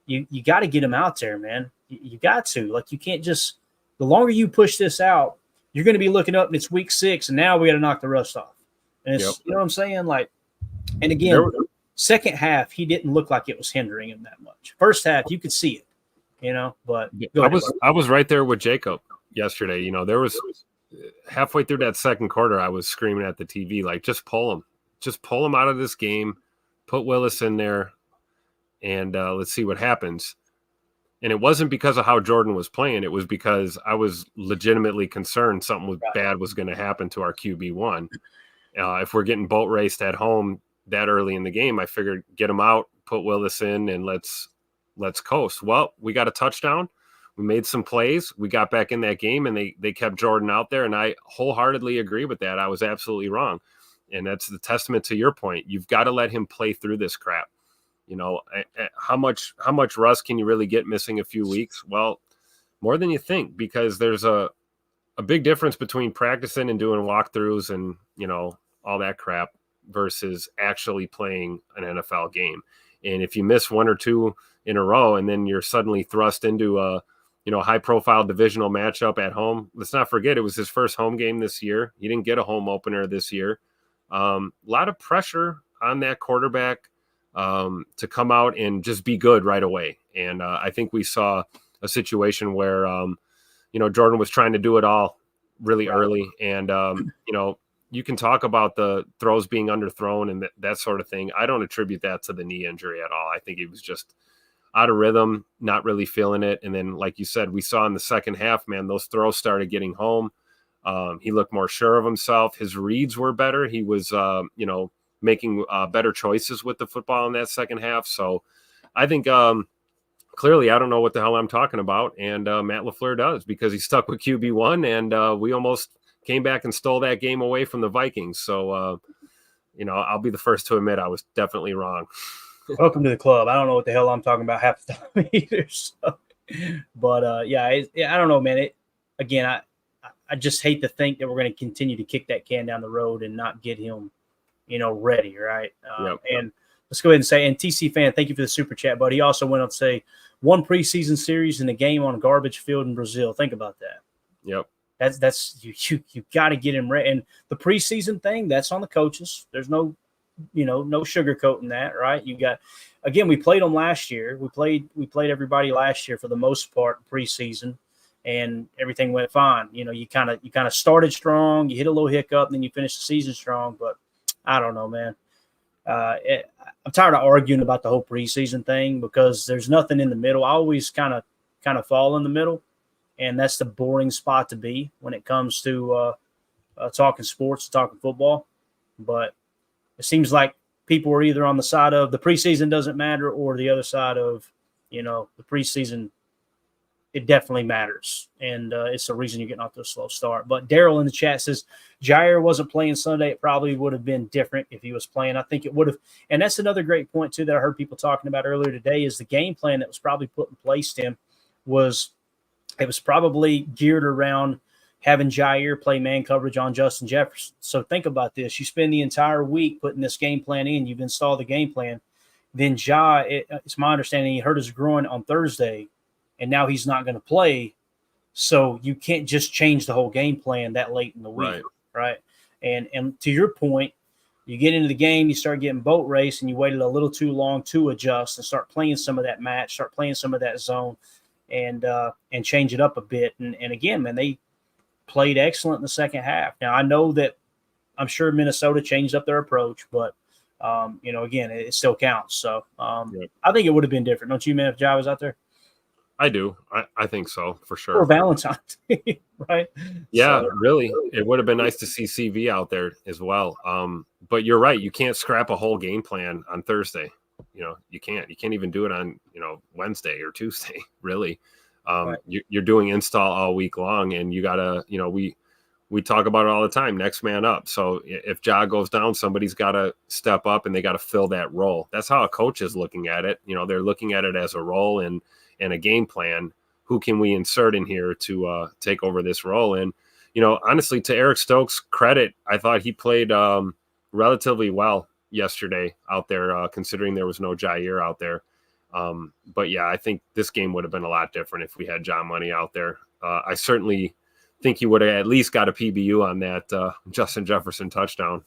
You got to get him out there, man. You got to. Like, you can't just – the longer you push this out, you're going to be looking up and it's week 6, and now we got to knock the rust off. And it's, You know what I'm saying? Like, and again, second half, he didn't look like it was hindering him that much. First half, you could see it, but I was right there with Jacob yesterday. There was halfway through that second quarter, I was screaming at the TV, like, just pull him out of this game, put Willis in there, and let's see what happens. And it wasn't because of how Jordan was playing. It was because I was legitimately concerned something bad was going to happen to our QB1. If we're getting boat raced at home that early in the game, I figured get him out, put Willis in, and let's coast. Well, we got a touchdown. We made some plays. We got back in that game, and they kept Jordan out there, and I wholeheartely agree with that. I was absolutely wrong, and that's the testament to your point. You've got to let him play through this crap. How much rust can you really get missing a few weeks? Well, more than you think, because there's a big difference between practicing and doing walkthroughs and, all that crap versus actually playing an NFL game. And if you miss one or two in a row and then you're suddenly thrust into a, high profile divisional matchup at home, let's not forget it was his first home game this year. He didn't get a home opener this year. A lot of pressure on that quarterback to come out and just be good right away. And I think we saw a situation where, Jordan was trying to do it all really early. And, you can talk about the throws being underthrown and that sort of thing. I don't attribute that to the knee injury at all. I think he was just out of rhythm, not really feeling it. And then, like you said, we saw in the second half, man, those throws started getting home. He looked more sure of himself. His reads were better. He was, making better choices with the football in that second half. So I think clearly I don't know what the hell I'm talking about. And Matt LaFleur does, because he stuck with QB1 and we almost came back and stole that game away from the Vikings. So, I'll be the first to admit I was definitely wrong. Welcome to the club. I don't know what the hell I'm talking about half the time either. So. But, I don't know, man. I just hate to think that we're going to continue to kick that can down the road and not get him, ready, right? And let's go ahead and say, and TC fan, thank you for the super chat, buddy. He also went on to say, one preseason series in a game on a garbage field in Brazil. Think about that. Yep. That's you got to get him ready. And the preseason thing, that's on the coaches. There's no sugarcoating that, right? We played them last year. We played everybody last year for the most part preseason, and everything went fine. You kind of started strong, you hit a little hiccup, and then you finished the season strong. But I don't know, man. I'm tired of arguing about the whole preseason thing because there's nothing in the middle. I always kind of fall in the middle. And that's the boring spot to be when it comes to talking sports, talking football. But it seems like people are either on the side of the preseason doesn't matter or the other side of, the preseason, it definitely matters. And it's the reason you're getting off to a slow start. But Daryl in the chat says, Jair wasn't playing Sunday. It probably would have been different if he was playing. I think it would have. And that's another great point, too, that I heard people talking about earlier today is the game plan that was probably put in place to him was – it was probably geared around having Jair play man coverage on Justin Jefferson. So think about this. You spend the entire week putting this game plan in. You've installed the game plan. Then it's my understanding he hurt his groin on Thursday, and now he's not going to play. So you can't just change the whole game plan that late in the week, right? And to your point, you get into the game, you start getting boat race, and you waited a little too long to adjust and start playing some of that match, start playing some of that zone. And change it up a bit. And again, man, they played excellent in the second half. Now, I know that I'm sure Minnesota changed up their approach, but, again, it still counts. So I think it would have been different. Don't you, man, if Jai was out there? I do. I think so, for sure. Or Valentine's, right? Yeah, really. It would have been nice to see CV out there as well. But you're right. You can't scrap a whole game plan on Thursday. You can't even do it on, Wednesday or Tuesday, really. Right. You're doing install all week long, and you gotta, we talk about it all the time, next man up. So if Ja goes down, somebody's got to step up and they got to fill that role. That's how a coach is looking at it. They're looking at it as a role and a game plan. Who can we insert in here to take over this role? And, honestly, to Eric Stokes' credit, I thought he played relatively well yesterday out there, considering there was no Jair out there. But yeah, I think this game would have been a lot different if we had John Money out there. I certainly think he would have at least got a PBU on that Justin Jefferson touchdown.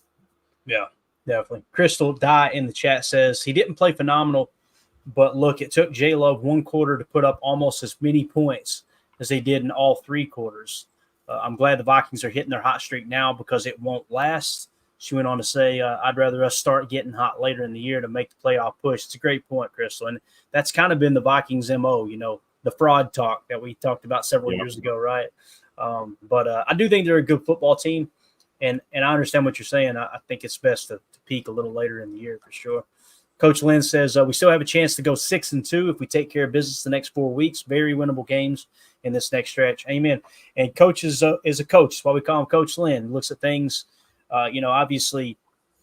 Yeah, definitely. Crystal Dye in the chat says he didn't play phenomenal, but look, it took J-Love one quarter to put up almost as many points as they did in all three quarters. I'm glad the Vikings are hitting their hot streak now because it won't last. She went on to say, I'd rather us start getting hot later in the year to make the playoff push. It's a great point, Crystal. And that's kind of been the Vikings' MO, the fraud talk that we talked about several years ago, right? But I do think they're a good football team. And I understand what you're saying. I think it's best to peak a little later in the year for sure. Coach Lynn says we still have a chance to go 6-2 if we take care of business the next 4 weeks. Very winnable games in this next stretch. Amen. And coach is a coach. That's why we call him Coach Lynn. He looks at things, obviously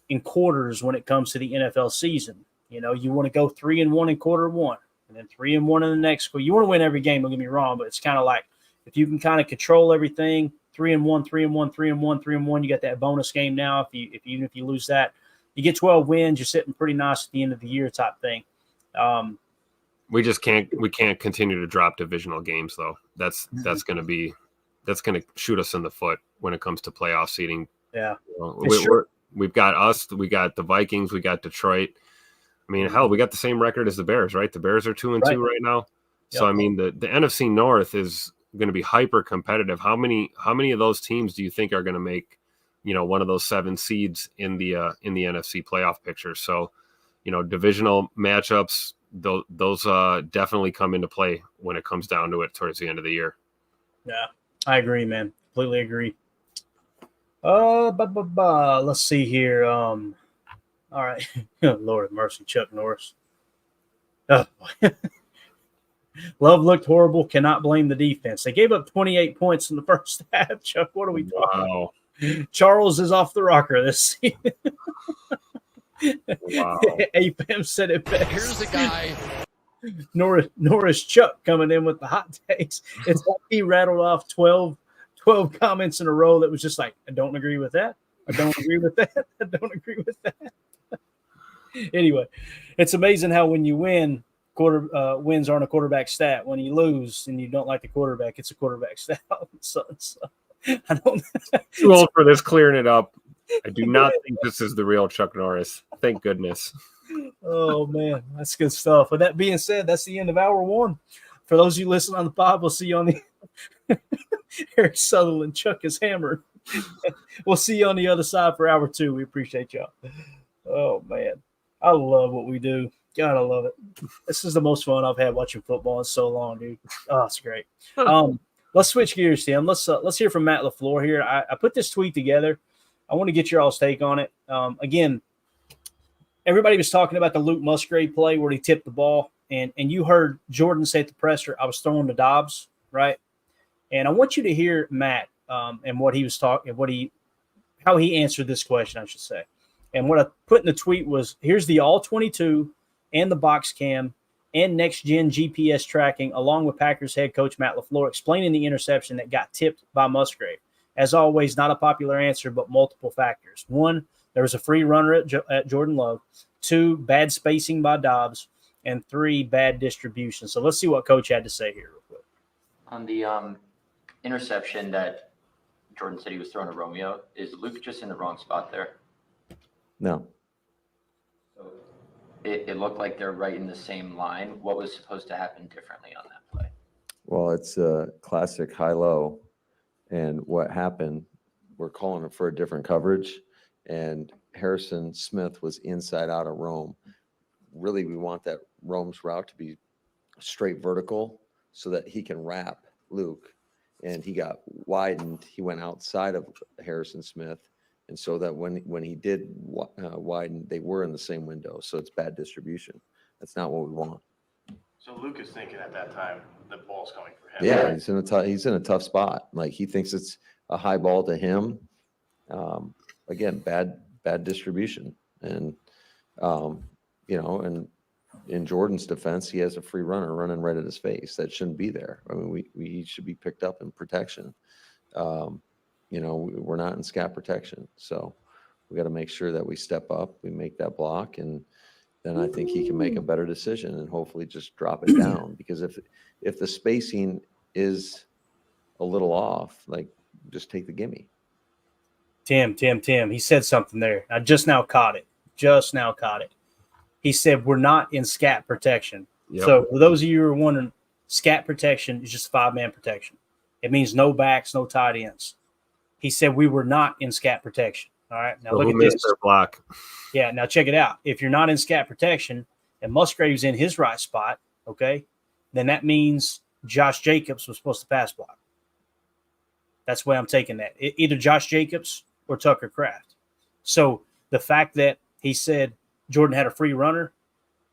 in quarters when it comes to the NFL season. You want to go 3-1 in quarter one, and then 3-1 in the next. You want to win every game. Don't get me wrong, but it's kind of like if you can kind of control everything, 3-1, 3-1, 3-1, 3-1. You got that bonus game now. Even if you lose that, you get 12 wins. You're sitting pretty nice at the end of the year, type thing. We can't continue to drop divisional games though. That's going to shoot us in the foot when it comes to playoff seeding. Yeah, we've got we got the Vikings, we got Detroit. I mean, hell, we got the same record as the Bears, right? The Bears are 2-2 right now. Yep. So I mean, the NFC North is going to be hyper competitive. How many of those teams do you think are going to make, one of those 7 seeds in the NFC playoff picture? So, divisional matchups, those definitely come into play when it comes down to it towards the end of the year. Yeah, I agree, man. Completely agree. Let's see here. All right. Lord have mercy, Chuck Norris. Oh, Love looked horrible. Cannot blame the defense. They gave up 28 points in the first half. Chuck, what are we talking about? Charles is off the rocker this season. Wow. APM said it best. Here's the guy. Norris Chuck coming in with the hot takes. It's like he rattled off 12 comments in a row that was just like, I don't agree with that. I don't agree with that. I don't agree with that. Anyway, it's amazing how when you win, wins aren't a quarterback stat. When you lose and you don't like the quarterback, it's a quarterback stat. So I don't. Too old for this clearing it up. I do not think this is the real Chuck Norris. Thank goodness. Oh man, that's good stuff. With that being said, that's the end of hour 1. For those of you listening on the pod, we'll see you on the Eric Sutherland. Chuck is hammered. We'll see you on the other side for hour 2. We appreciate y'all. Oh man, I love what we do. God, I love it. This is the most fun I've had watching football in so long, dude. Oh, it's great. Let's switch gears, Tim. Let's hear from Matt LaFleur here. I put this tweet together. I want to get your all's take on it. Again, everybody was talking about the Luke Musgrave play where he tipped the ball, and you heard Jordan say at the presser, I was throwing to Dobbs, right? And I want you to hear Matt and what he was talking, how he answered this question, I should say. And what I put in the tweet was, here's the all 22 and the box cam and next-gen GPS tracking, along with Packers head coach Matt LaFleur explaining the interception that got tipped by Musgrave. As always, not a popular answer, but multiple factors. 1, there was a free runner at Jordan Love. 2, bad spacing by Dobbs. And 3, bad distribution. So let's see what Coach had to say here real quick. On the interception that Jordan said he was throwing to Romeo, is Luke just in the wrong spot there? No. So it looked like they're right in the same line. What was supposed to happen differently on that play? Well, it's a classic high-low. And what happened, we're calling it for a different coverage. And Harrison Smith was inside out of Rome. Really, we want that Rome's route to be straight vertical so that he can wrap Luke. And he got widened. He went outside of Harrison Smith. And so that when he did widen, they were in the same window. So it's bad distribution. That's not what we want. So Luke is thinking at that time the ball's coming for him. Yeah, he's in a tough spot. Like he thinks it's a high ball to him. Again, bad distribution. And and in Jordan's defense, he has a free runner running right at his face. That shouldn't be there. I mean, we should be picked up in protection. We're not in scat protection. So we got to make sure that we step up, we make that block, and then I think he can make a better decision and hopefully just drop it down. Because if the spacing is a little off, like just take the gimme. Tim, he said something there. I just now caught it. He said, we're not in scat protection. Yep. So for those of you who are wondering, scat protection is just 5-man protection. It means no backs, no tight ends. He said we were not in scat protection. All right. Now look at this. Their block. Yeah. Now check it out. If you're not in scat protection and Musgrave's in his right spot, okay, then that means Josh Jacobs was supposed to pass block. That's the way I'm taking that. Either Josh Jacobs or Tucker Kraft. So the fact that he said Jordan had a free runner,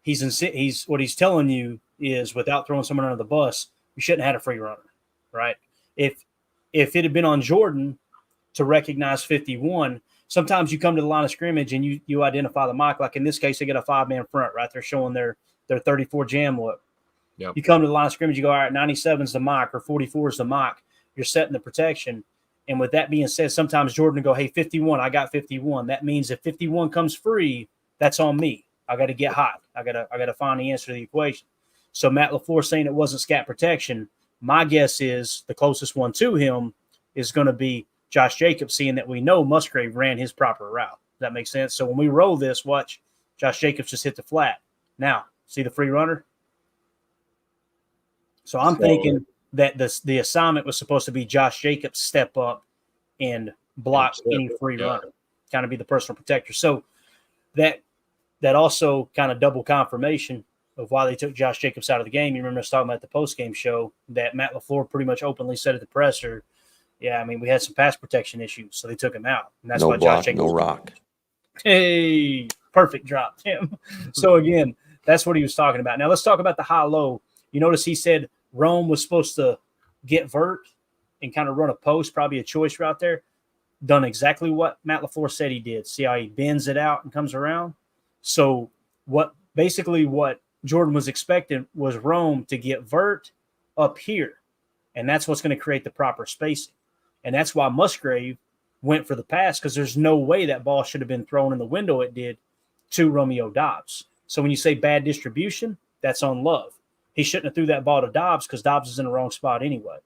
he's what he's telling you is, without throwing someone under the bus, you shouldn't have had a free runner, right? If it had been on Jordan to recognize 51, sometimes you come to the line of scrimmage and you identify the mock. Like in this case, they get a 5-man front, right? They're showing their 34 jam look. Yep. You come to the line of scrimmage, you go, all right, 97 is the mock or 44 is the mock. You're setting the protection. And with that being said, sometimes Jordan will go, hey, 51, I got 51. That means if 51 comes free, that's on me. I got to get hot. I got to find the answer to the equation. So Matt LaFleur saying it wasn't scat protection, my guess is the closest one to him is going to be Josh Jacobs, seeing that we know Musgrave ran his proper route. Does that make sense? So when we roll this, watch Josh Jacobs just hit the flat. Now, see the free runner? So I'm thinking that the assignment was supposed to be Josh Jacobs step up and block any free runner, kind of be the personal protector. So that also kind of double confirmation of why they took Josh Jacobs out of the game. You remember us talking about the post-game show that Matt LaFleur pretty much openly said at the presser, yeah, I mean, we had some pass protection issues, so they took him out. And that's why Josh Jacobs. No rock. Hey, perfect drop, Tim. So, again, that's what he was talking about. Now, let's talk about the high-low. You notice he said Rome was supposed to get vert and kind of run a post, probably a choice route there. Done exactly what Matt LaFleur said he did. See how he bends it out and comes around? So, what Jordan was expecting was Rome to get vert up here, and that's what's going to create the proper spacing. And that's why Musgrave went for the pass, because there's no way that ball should have been thrown in the window it did to Romeo Doubs. So when you say bad distribution, that's on Love. He shouldn't have threw that ball to Doubs because Doubs is in the wrong spot anyway.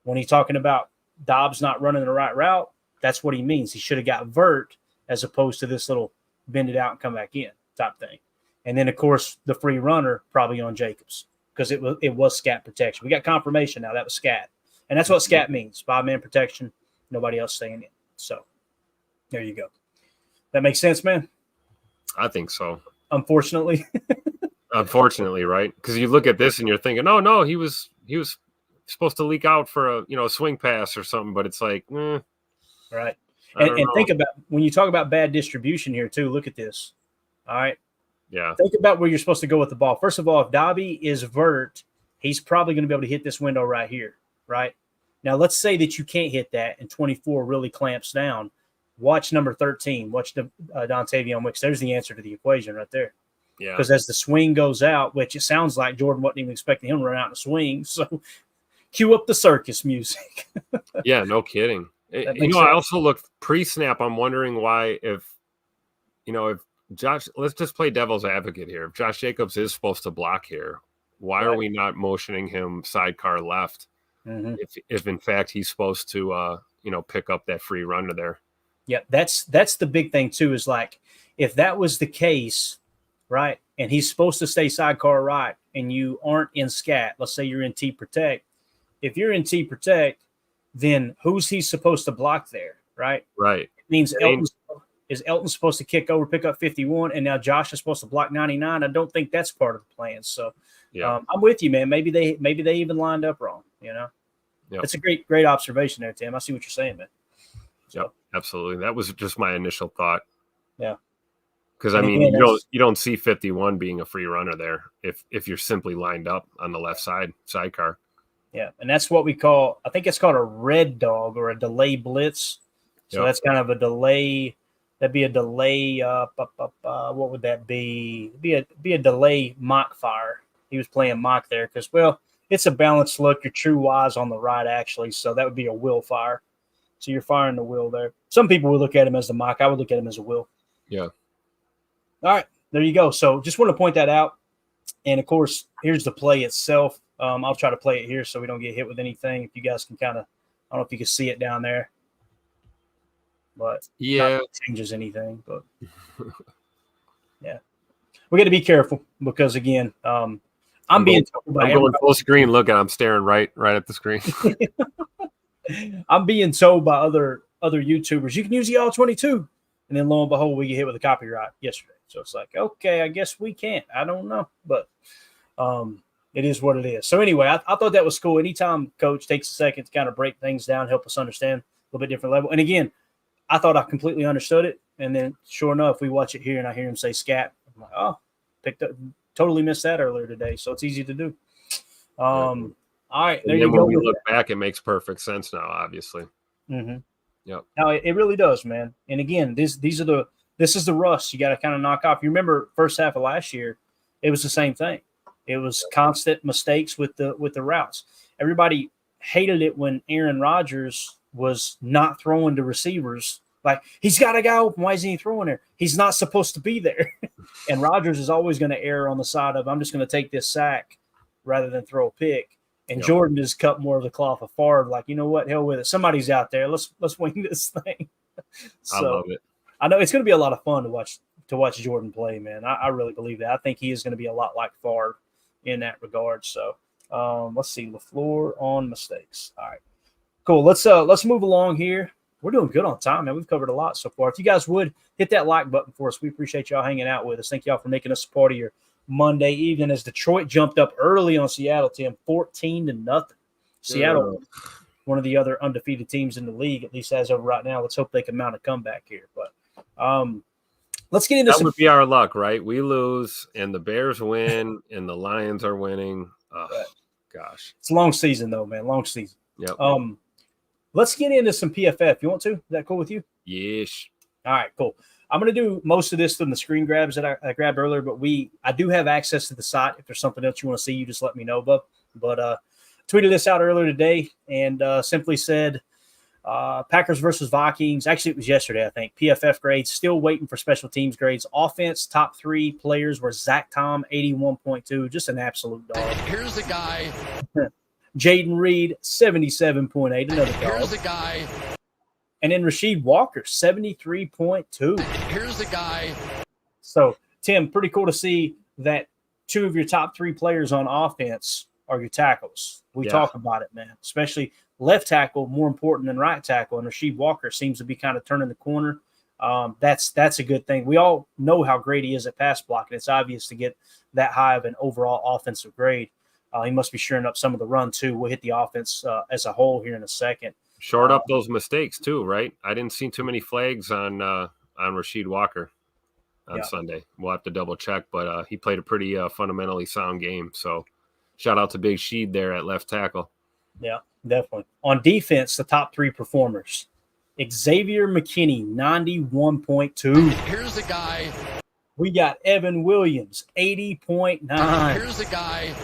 When he's talking about Doubs not running the right route, that's what he means. He should have got vert as opposed to this little bend it out and come back in type thing. And then, of course, the free runner probably on Jacobs because it was scat protection. We got confirmation now that was scat. And that's what scat means, 5-man protection, nobody else staying in. So there you go. That makes sense, man? I think so. Unfortunately. Unfortunately, right? Because you look at this and you're thinking, oh, no, he was supposed to leak out for a swing pass or something, but it's like, right. And think about when you talk about bad distribution here too, look at this. All right. Yeah. Think about where you're supposed to go with the ball. First of all, if Dobby is vert, he's probably going to be able to hit this window right here. Right. Now, let's say that you can't hit that and 24 really clamps down. Watch number 13. Watch the Dontavion Wicks. There's the answer to the equation right there. Yeah. Because as the swing goes out, which it sounds like Jordan wasn't even expecting him to run out and swing. So cue up the circus music. Yeah, no kidding. I also looked pre-snap. I'm wondering why if Josh, let's just play devil's advocate here. If Josh Jacobs is supposed to block here, why are we not motioning him sidecar left? Mm-hmm. If in fact he's supposed to pick up that free runner there. Yeah, that's the big thing too, is like if that was the case, right, and he's supposed to stay sidecar right and you aren't in scat, let's say you're in T protect. If you're in T protect, then who's he supposed to block there, right? Right. It means Elton supposed to kick over, pick up 51, and now Josh is supposed to block 99. I don't think that's part of the plan. So I'm with you, man. Maybe they even lined up wrong. That's a great observation there, Tim. I see what you're saying, man. So. Yep, absolutely. That was just my initial thought. Yeah. Because I mean, you don't see 51 being a free runner there if you're simply lined up on the left side sidecar. Yeah, and that's what we call. I think it's called a red dog or a delay blitz. So that's kind of a delay. That'd be a delay. What would that be? Be a delay mock fire. He was playing mock there because it's a balanced look. Your true Y's on the right actually, so that would be a will fire. So you're firing the will there. Some people would look at him as the mock. I would look at him as a will. Yeah. All right, there you go. So just want to point that out. And of course, here's the play itself. I'll try to play it here so we don't get hit with anything. If you guys can kind of, I don't know if you can see it down there, but yeah, it changes anything. But yeah, we got to be careful because again, I'm going full screen. Look, I'm staring right at the screen. I'm being told by other YouTubers you can use the all-22, and then lo and behold, we get hit with a copyright yesterday. So it's like, okay, I guess we can't. I don't know, but it is what it is. So anyway, I thought that was cool. Anytime coach takes a second to kind of break things down, help us understand a little bit different level. And again, I thought I completely understood it. And then sure enough, we watch it here and I hear him say scat. I'm like, oh, totally missed that earlier today, so it's easy to do. All right, there And you then go. when we look back, it makes perfect sense now, obviously. Mm-hmm. Yep. No, it really does, man. And again, this is the rust you got to kind of knock off. You remember first half of last year, it was the same thing. It was constant mistakes with the routes. Everybody hated it when Aaron Rodgers was not throwing to receivers. Like, he's got a guy open. Why isn't he throwing there? He's not supposed to be there. And Rodgers is always going to err on the side of, I'm just going to take this sack rather than throw a pick. And Yep. Jordan just cut more of the cloth of Favre. Like, you know what? Hell with it. Somebody's out there. Let's wing this thing. I love it. I know it's going to be a lot of fun to watch Jordan play, man. I really believe that. I think he is going to be a lot like Favre in that regard. So let's see. LaFleur on mistakes. All right, cool. Let's move along here. We're doing good on time, man. We've covered a lot so far. If you guys would hit that like button for us, we appreciate y'all hanging out with us. Thank y'all for making us a part of your Monday evening as Detroit jumped up early on Seattle, Tim, 14-0. Seattle, one of the other undefeated teams in the league, at least as of right now. Let's hope they can mount a comeback here. But let's get into that would be our luck, right? We lose and the Bears win and the Lions are winning. Oh, right. Gosh. It's a long season, though, man. Long season. Yep. Let's get into some PFF. You want to? Is that cool with you? Yes. All right, cool. I'm going to do most of this from the screen grabs that I grabbed earlier, but I do have access to the site. If there's something else you want to see, you just let me know, bub. But tweeted this out earlier today and simply said Packers versus Vikings. Actually, it was yesterday, I think. PFF grades, still waiting for special teams grades. Offense, top 3 players were Zach Tom, 81.2, just an absolute dog. Here's the guy. Jaden Reed, 77.8, another dog. Here's the guy. And then Rasheed Walker, 73.2. Here's the guy. So, Tim, pretty cool to see that 2 of your top 3 players on offense are your tackles. We talk about it, man, especially left tackle, more important than right tackle. And Rasheed Walker seems to be kind of turning the corner. That's a good thing. We all know how great he is at pass blocking. It's obvious to get that high of an overall offensive grade. He must be shoring up some of the run, too. We'll hit the offense as a whole here in a second. Short up those mistakes, too, right? I didn't see too many flags on Rasheed Walker on Sunday. We'll have to double check, but he played a pretty fundamentally sound game. So shout out to Big Sheed there at left tackle. Yeah, definitely. On defense, the top 3 performers. Xavier McKinney, 91.2. Here's the guy. We got Evan Williams, 80.9. Here's the guy.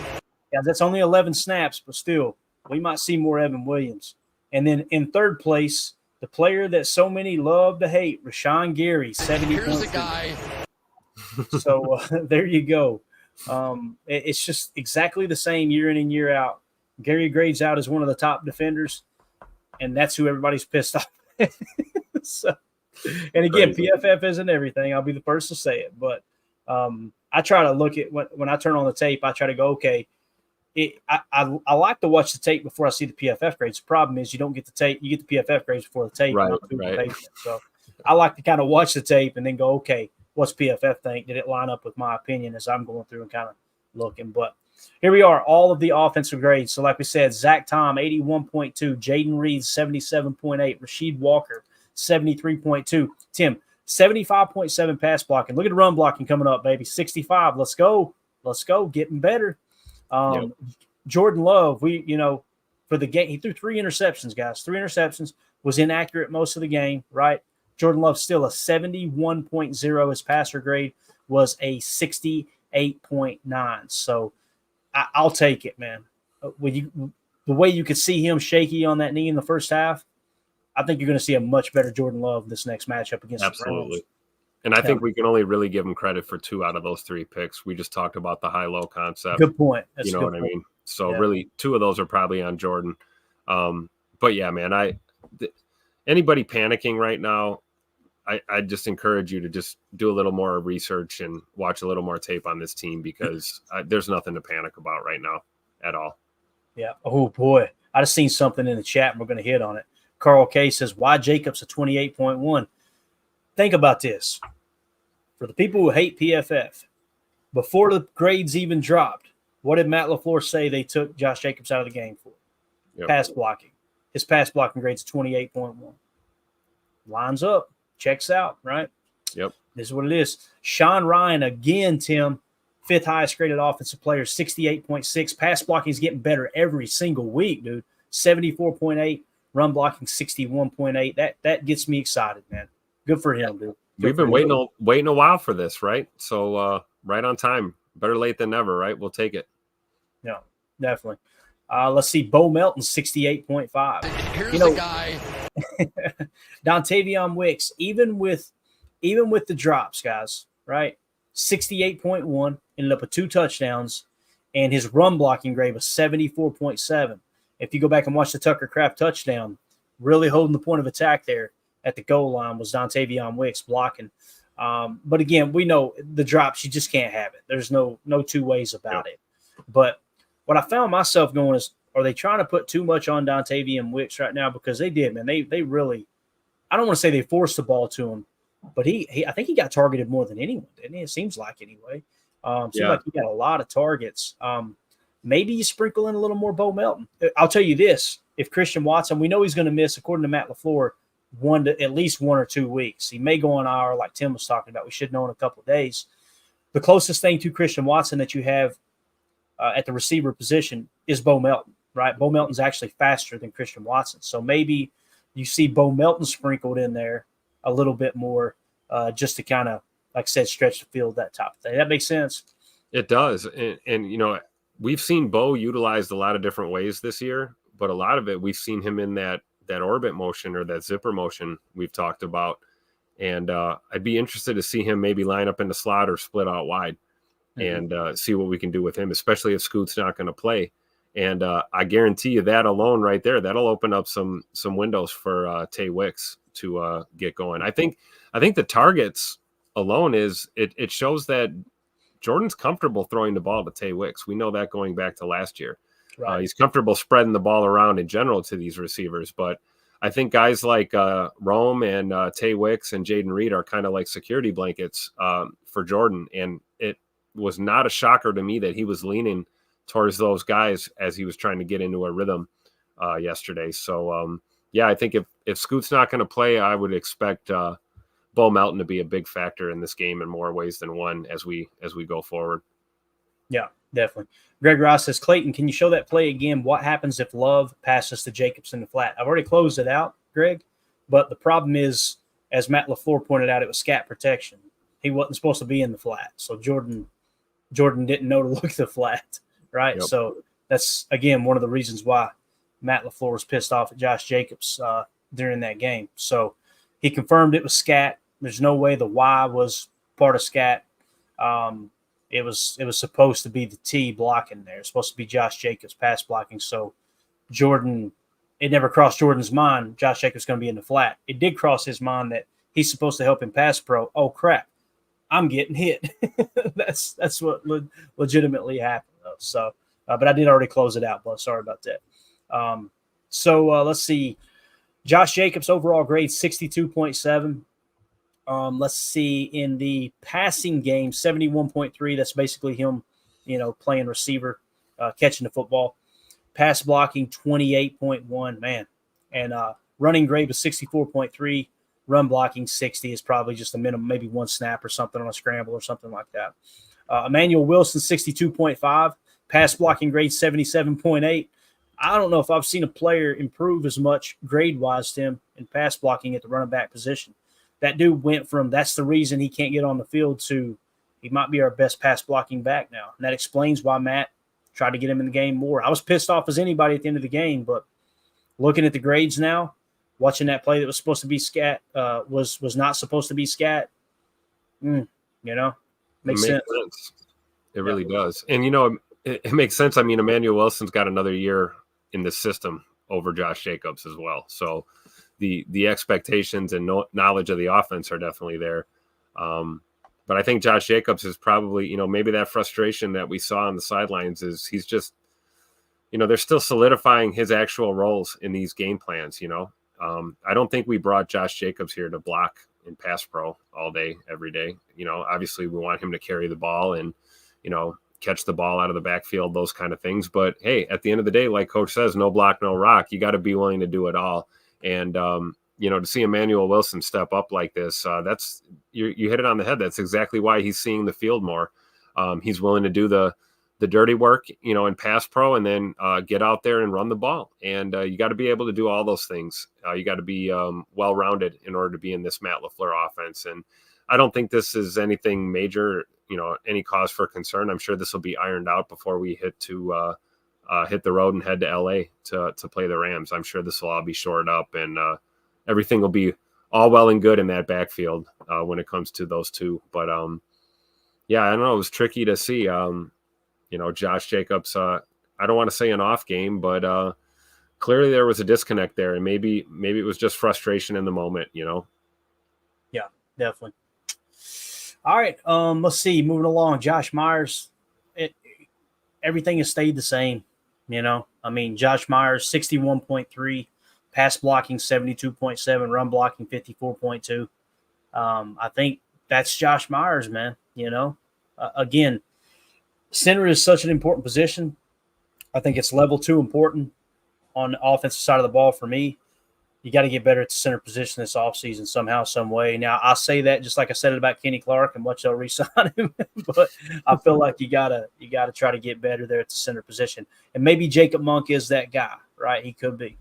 Yeah, that's only 11 snaps, but still, we might see more Evan Williams. And then in third place, the player that so many love to hate, Rashawn Gary, 70. Here's the guy. So there you go. It's just exactly the same year in and year out. Gary grades out as one of the top defenders, and that's who everybody's pissed off. So, and again, PFF isn't everything. I'll be the first to say it, but I try to look at when I turn on the tape. I try to go, okay. I like to watch the tape before I see the PFF grades. The problem is you don't get the tape. You get the PFF grades before the tape. Right. So I like to kind of watch the tape and then go, okay, what's PFF think? Did it line up with my opinion as I'm going through and kind of looking? But here we are, all of the offensive grades. So like we said, Zach Tom, 81.2. Jaden Reed, 77.8. Rasheed Walker, 73.2. Tim, 75.7 pass blocking. Look at the run blocking coming up, baby. 65. Let's go. Getting better. Jordan Love, for the game, he threw 3 interceptions, guys. 3 interceptions, was inaccurate most of the game, right? Jordan Love still a 71.0. His passer grade was a 68.9. So I'll take it, man. The way you could see him shaky on that knee in the first half, I think you're going to see a much better Jordan Love this next matchup against the Browns. And I think we can only really give him credit for 2 out of those 3 picks. We just talked about the high-low concept. Good point. You know what I mean? So really, 2 of those are probably on Jordan. But yeah, man, anybody panicking right now, I just encourage you to just do a little more research and watch a little more tape on this team because there's nothing to panic about right now at all. Yeah. Oh, boy. I just seen something in the chat, and we're going to hit on it. Carl K says, why Jacobs a 28.1? Think about this. For the people who hate PFF, before the grades even dropped, what did Matt LaFleur say they took Josh Jacobs out of the game for? Pass blocking. His pass blocking grade's 28.1. Lines up. Checks out, right? Yep. This is what it is. Sean Ryan again, Tim, fifth highest graded offensive player, 68.6. Pass blocking is getting better every single week, dude. 74.8. Run blocking, 61.8. That gets me excited, man. Good for him, dude. We've been waiting a while for this, right? So right on time. Better late than never, right? We'll take it. Yeah, definitely. Let's see. Bo Melton, 68.5. Here's the guy. Dontavion Wicks, even with the drops, guys, right? 68.1, ended up with 2 touchdowns, and his run blocking grade was 74.7. If you go back and watch the Tucker Kraft touchdown, really holding the point of attack there at the goal line was Dontavion Wicks blocking. But again, we know the drops, you just can't have it. There's no two ways about it. But what I found myself going is, are they trying to put too much on Dontavion Wicks right now? Because they did, man. They really, I don't want to say they forced the ball to him, but I think he got targeted more than anyone, didn't he? It seems like anyway. Seems like he got a lot of targets. Maybe you sprinkle in a little more Bo Melton. I'll tell you this: if Christian Watson, we know he's going to miss, according to Matt LaFleur, at least 1 or 2 weeks. He may go on IR, like Tim was talking about. We should know in a couple of days. The closest thing to Christian Watson that you have at the receiver position is Bo Melton, right? Bo Melton's actually faster than Christian Watson. So maybe you see Bo Melton sprinkled in there a little bit more just to kind of, like I said, stretch the field, that type of thing. That makes sense? It does. And we've seen Bo utilized a lot of different ways this year, but a lot of it, we've seen him in that orbit motion or that zipper motion we've talked about. And I'd be interested to see him maybe line up in the slot or split out wide and see what we can do with him, especially if Scoot's not going to play. And I guarantee you that alone right there, that'll open up some windows for Tay Wicks to get going. I think the targets alone it shows that Jordan's comfortable throwing the ball to Tay Wicks. We know that going back to last year. Right. He's comfortable spreading the ball around in general to these receivers. But I think guys like Rome and Tay Wicks and Jaden Reed are kind of like security blankets for Jordan. And it was not a shocker to me that he was leaning towards those guys as he was trying to get into a rhythm yesterday. So, I think if Scoot's not going to play, I would expect Bo Melton to be a big factor in this game in more ways than one as we go forward. Yeah, definitely. Greg Ross says, Clayton, can you show that play again? What happens if Love passes to Jacobs in the flat? I've already closed it out, Greg, but the problem is, as Matt LaFleur pointed out, it was scat protection. He wasn't supposed to be in the flat, so Jordan didn't know to look at the flat, right? Yep. So that's, again, one of the reasons why Matt LaFleur was pissed off at Josh Jacobs during that game. So he confirmed it was scat. There's no way the Y was part of scat. It was supposed to be the T blocking there. It's supposed to be Josh Jacobs pass blocking. So it never crossed Jordan's mind Josh Jacobs going to be in the flat. It did cross his mind that he's supposed to help him pass pro. Oh, crap. I'm getting hit. That's what legitimately happened, though. So, but I did already close it out, but sorry about that. Let's see. Josh Jacobs overall grade 62.7. Let's see, in the passing game, 71.3. That's basically him, playing receiver, catching the football. Pass blocking, 28.1, man. And running grade was 64.3. Run blocking, 60 is probably just a minimum, maybe one snap or something on a scramble or something like that. Emmanuel Wilson, 62.5. Pass blocking grade, 77.8. I don't know if I've seen a player improve as much grade-wise to him in pass blocking at the running back position. That dude went from that's the reason he can't get on the field to he might be our best pass blocking back now. And that explains why Matt tried to get him in the game more. I was pissed off as anybody at the end of the game, but looking at the grades now, watching that play that was supposed to be scat was not supposed to be scat, makes sense. It really does. And, it makes sense. I mean, Emmanuel Wilson's got another year in the system over Josh Jacobs as well. So the expectations and knowledge of the offense are definitely there. But I think Josh Jacobs is probably, maybe that frustration that we saw on the sidelines is he's just, they're still solidifying his actual roles in these game plans. I don't think we brought Josh Jacobs here to block in pass pro all day, every day. Obviously we want him to carry the ball and, catch the ball out of the backfield, those kind of things. But hey, at the end of the day, like Coach says, no block, no rock. You got to be willing to do it all. And, to see Emmanuel Wilson step up like this, that's you hit it on the head. That's exactly why he's seeing the field more. He's willing to do the dirty work, in pass pro, and then get out there and run the ball. And you got to be able to do all those things. You got to be well-rounded in order to be in this Matt LaFleur offense. And I don't think this is anything major, any cause for concern. I'm sure this will be ironed out before we hit the road and head to LA to play the Rams. I'm sure this will all be shored up, and everything will be all well and good in that backfield when it comes to those two. But yeah, I don't know. It was tricky to see. Josh Jacobs, I don't want to say an off game, but clearly there was a disconnect there, and maybe it was just frustration in the moment, Yeah, definitely. All right, let's see. Moving along, Josh Myers. Everything has stayed the same, Josh Myers, 61.3, pass blocking 72.7, run blocking 54.2. I think that's Josh Myers, man. Again, center is such an important position. I think it's level 2 important on the offensive side of the ball for me. You got to get better at the center position this offseason somehow, some way. Now, I say that just like I said it about Kenny Clark and much they'll re-sign him, but I feel like you gotta try to get better there at the center position. And maybe Jacob Monk is that guy, right? He could be.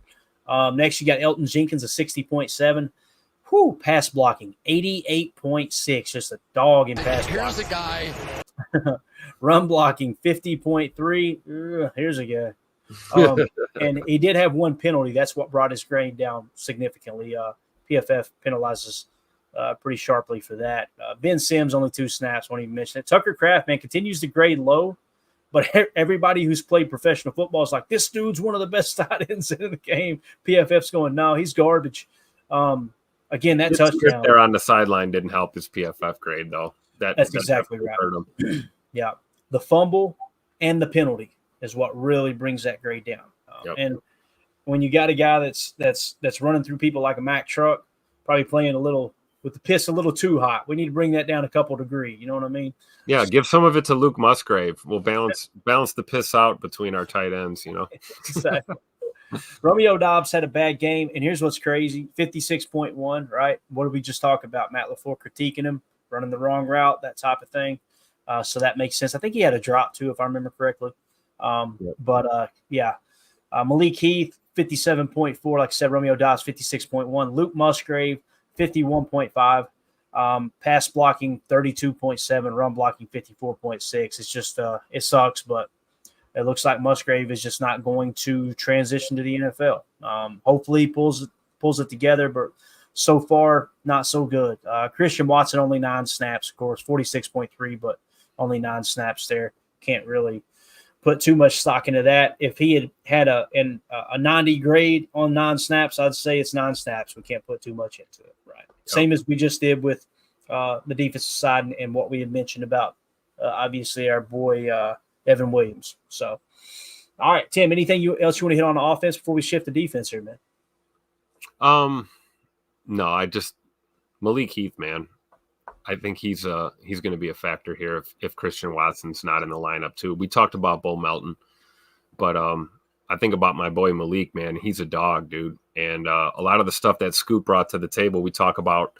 Next, you got Elton Jenkins at 60.7. Pass blocking, 88.6. Just a dog in pass blocking. Here's a guy. Run blocking, 50.3. Here's a guy. And he did have one penalty. That's what brought his grade down significantly. PFF penalizes pretty sharply for that. Ben Sims, only 2 snaps. Won't even mention it. Tucker Kraft, man, continues to grade low. But everybody who's played professional football is like, this dude's one of the best tight ends in the game. PFF's going, no, he's garbage. Again, that touchdown there on the sideline didn't help his PFF grade, though. That's exactly right. Hurt him. Yeah, the fumble and the penalty is what really brings that grade down. Yep. And when you got a guy that's running through people like a Mack truck, probably playing a little with the piss a little too hot, we need to bring that down a couple degrees. You know what I mean? Yeah, give some of it to Luke Musgrave. We'll balance the piss out between our tight ends. Exactly. Romeo Doubs had a bad game, and here's what's crazy: 56.1. Right? What did we just talk about? Matt LaFleur critiquing him, running the wrong route, that type of thing. So that makes sense. I think he had a drop too, if I remember correctly. But Malik Heath, 57.4. Like I said, Romeo Doubs, 56.1. Luke Musgrave, 51.5. Pass blocking, 32.7. Run blocking, 54.6. It's just it sucks, but it looks like Musgrave is just not going to transition to the NFL. Hopefully he pulls it together, but so far, not so good. Christian Watson, only 9 snaps, of course, 46.3, but only 9 snaps there. Can't really put too much stock into that. If he had a 90 grade on 9 snaps, I'd say it's 9 snaps. We can't put too much into it, right? Yep. Same as we just did with the defensive side and what we had mentioned about, obviously, our boy Evan Williams. So, all right, Tim, anything else you want to hit on the offense before we shift to defense here, man? No, Malik Heath, man. I think he's going to be a factor here if Christian Watson's not in the lineup too. We talked about Bo Melton, but I think about my boy Malik, man. He's a dog, dude. And a lot of the stuff that Scoop brought to the table, we talk about,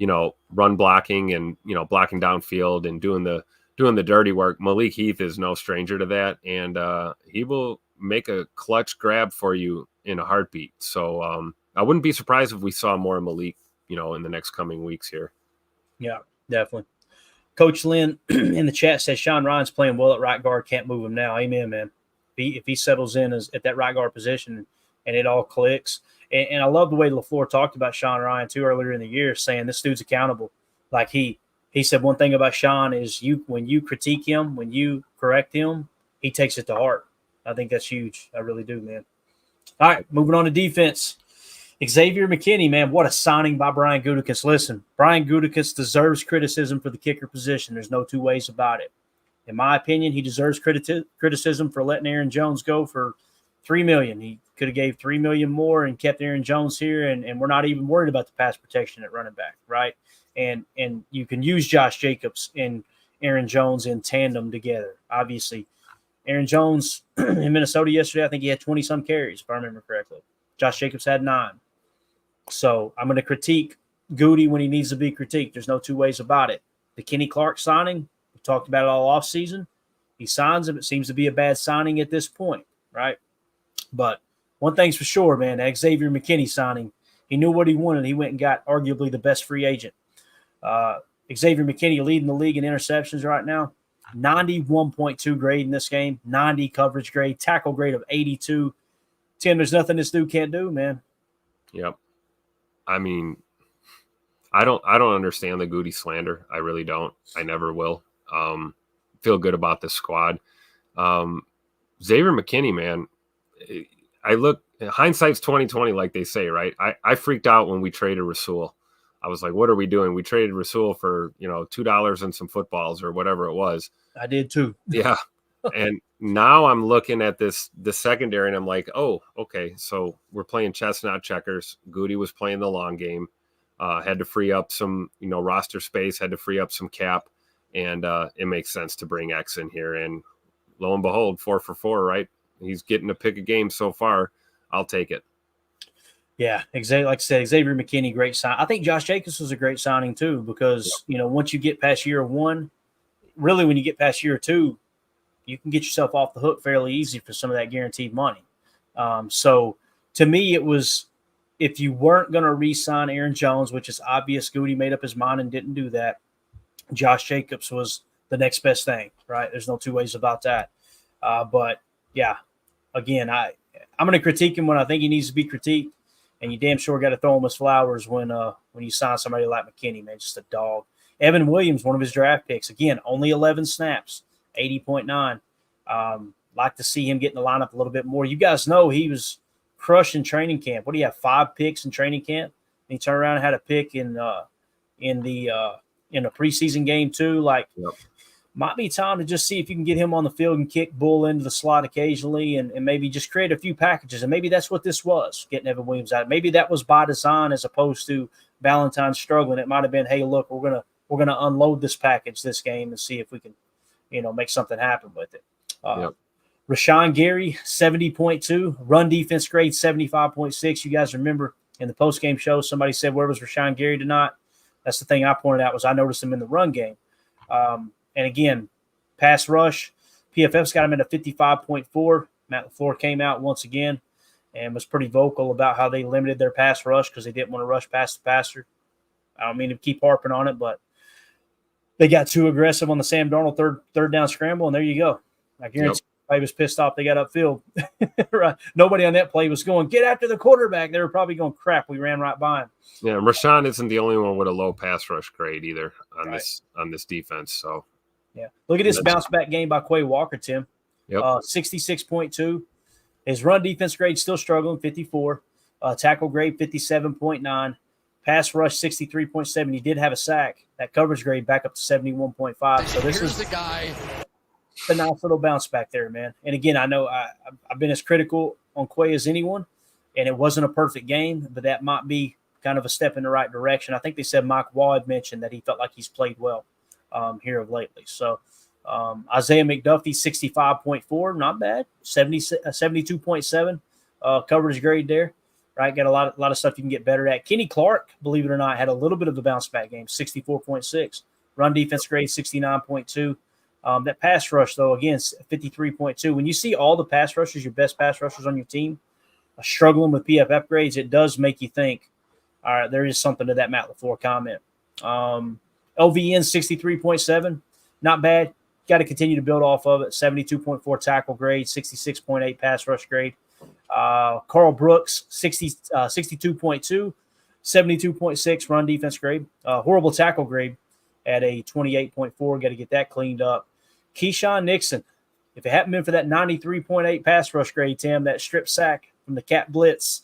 run blocking and, blocking downfield and doing the dirty work. Malik Heath is no stranger to that. And he will make a clutch grab for you in a heartbeat. So I wouldn't be surprised if we saw more Malik, in the next coming weeks here. Yeah, definitely. Coach Lynn in the chat says Sean Ryan's playing well at right guard. Can't move him now. Amen, man. If he settles in at that right guard position and it all clicks. And I love the way LaFleur talked about Sean Ryan too earlier in the year, saying this dude's accountable. Like he said one thing about Sean is when you critique him, when you correct him, he takes it to heart. I think that's huge. I really do, man. All right, moving on to defense. Xavier McKinney, man, what a signing by Brian Gutekunst. Listen, Brian Gutekunst deserves criticism for the kicker position. There's no two ways about it. In my opinion, he deserves criticism for letting Aaron Jones go for $3 million. He could have gave $3 million more and kept Aaron Jones here, and we're not even worried about the pass protection at running back, right? And you can use Josh Jacobs and Aaron Jones in tandem together. Obviously, Aaron Jones in Minnesota yesterday, I think he had 20-some carries, if I remember correctly. Josh Jacobs had 9. So I'm going to critique Goody when he needs to be critiqued. There's no two ways about it. The Kenny Clark signing, talked about it all off season. He signs him. It seems to be a bad signing at this point, right? But one thing's for sure, man, that Xavier McKinney signing, he knew what he wanted. He went and got arguably the best free agent. Xavier McKinney leading the league in interceptions right now. 91.2 grade in this game, 90 coverage grade, tackle grade of 82. Tim, there's nothing this dude can't do, man. Yep. I mean, I don't understand the Goody slander. I really don't. I never will. Feel good about this squad. Xavier McKinney, man, I look, hindsight's 2020, like they say, right? I freaked out when we traded Rasul. I was like, what are we doing? We traded Rasul for, $2 and some footballs or whatever it was. I did too. Yeah. And now I'm looking at the secondary and I'm like, oh, okay. So we're playing chess, not checkers. Goody was playing the long game. Had to free up some, roster space, had to free up some cap. And it makes sense to bring X in here. And lo and behold, 4 for 4, right? He's getting to pick a game so far. I'll take it. Yeah, exactly. Like I said, Xavier McKinney, great sign. I think Josh Jacobs was a great signing too, because once you get past year one, really when you get past year two, you can get yourself off the hook fairly easy for some of that guaranteed money. So to me, it was, if you weren't going to re-sign Aaron Jones, which is obvious, Goody made up his mind and didn't do that, Josh Jacobs was the next best thing, right? There's no two ways about that. But yeah, again, I'm going to critique him when I think he needs to be critiqued. And you damn sure got to throw him his flowers when you sign somebody like McKinney, man, just a dog. Evan Williams, one of his draft picks, again, only 11 snaps, 80.9. Like to see him get in the lineup a little bit more. You guys know he was crushed in training camp. What do you have, 5 picks in training camp? And he turned around and had a pick in a preseason game too. Like, might be time to just see if you can get him on the field and kick Bull into the slot occasionally and maybe just create a few packages. And maybe that's what this was, getting Evan Williams out. Maybe that was by design as opposed to Valentine struggling. It might have been, hey, look, we're gonna unload this package this game and see if we can, make something happen with it. Rashawn Gary, 70.2. Run defense grade, 75.6. You guys remember in the postgame show, somebody said, where was Rashawn Gary tonight? That's the thing I pointed out was I noticed him in the run game. And again, pass rush, PFF's got him at a 55.4. Matt LaFleur came out once again and was pretty vocal about how they limited their pass rush because they didn't want to rush past the passer. I don't mean to keep harping on it, but they got too aggressive on the Sam Darnold third down scramble, and there you go. I guarantee everybody was pissed off they got upfield. Right. Nobody on that play was going, get after the quarterback. They were probably going, crap, we ran right by him. Yeah, Rashawn isn't the only one with a low pass rush grade either on this defense. So yeah, look at this bounce back game by Quay Walker, Tim. 66.2. His run defense grade still struggling, 54. Tackle grade 57.9. Pass rush 63.7. He did have a sack. That coverage grade back up to 71.5. So this is the guy. a nice little bounce back there, man. And again, I know I've been as critical on Quay as anyone, and it wasn't a perfect game, but that might be kind of a step in the right direction. I think they said Mike Waugh had mentioned that he felt like he's played well here of lately. So Isaiah McDuffie, 65.4, not bad. 72.7 coverage grade there, right? Got a lot of stuff you can get better at. Kenny Clark, believe it or not, had a little bit of a bounce back game, 64.6. Run defense grade, 69.2. That pass rush, though, again, 53.2. When you see all the pass rushers, your best pass rushers on your team, struggling with PFF grades, it does make you think, all right, there is something to that Matt LaFleur comment. LVN 63.7, not bad. Got to continue to build off of it. 72.4 tackle grade, 66.8 pass rush grade. Carl Brooks 62.2, 72.6 run defense grade. Horrible tackle grade at a 28.4. Got to get that cleaned up. Keyshawn Nixon, if it hadn't been for that 93.8 pass rush grade, Tim, that strip sack from the Cat Blitz,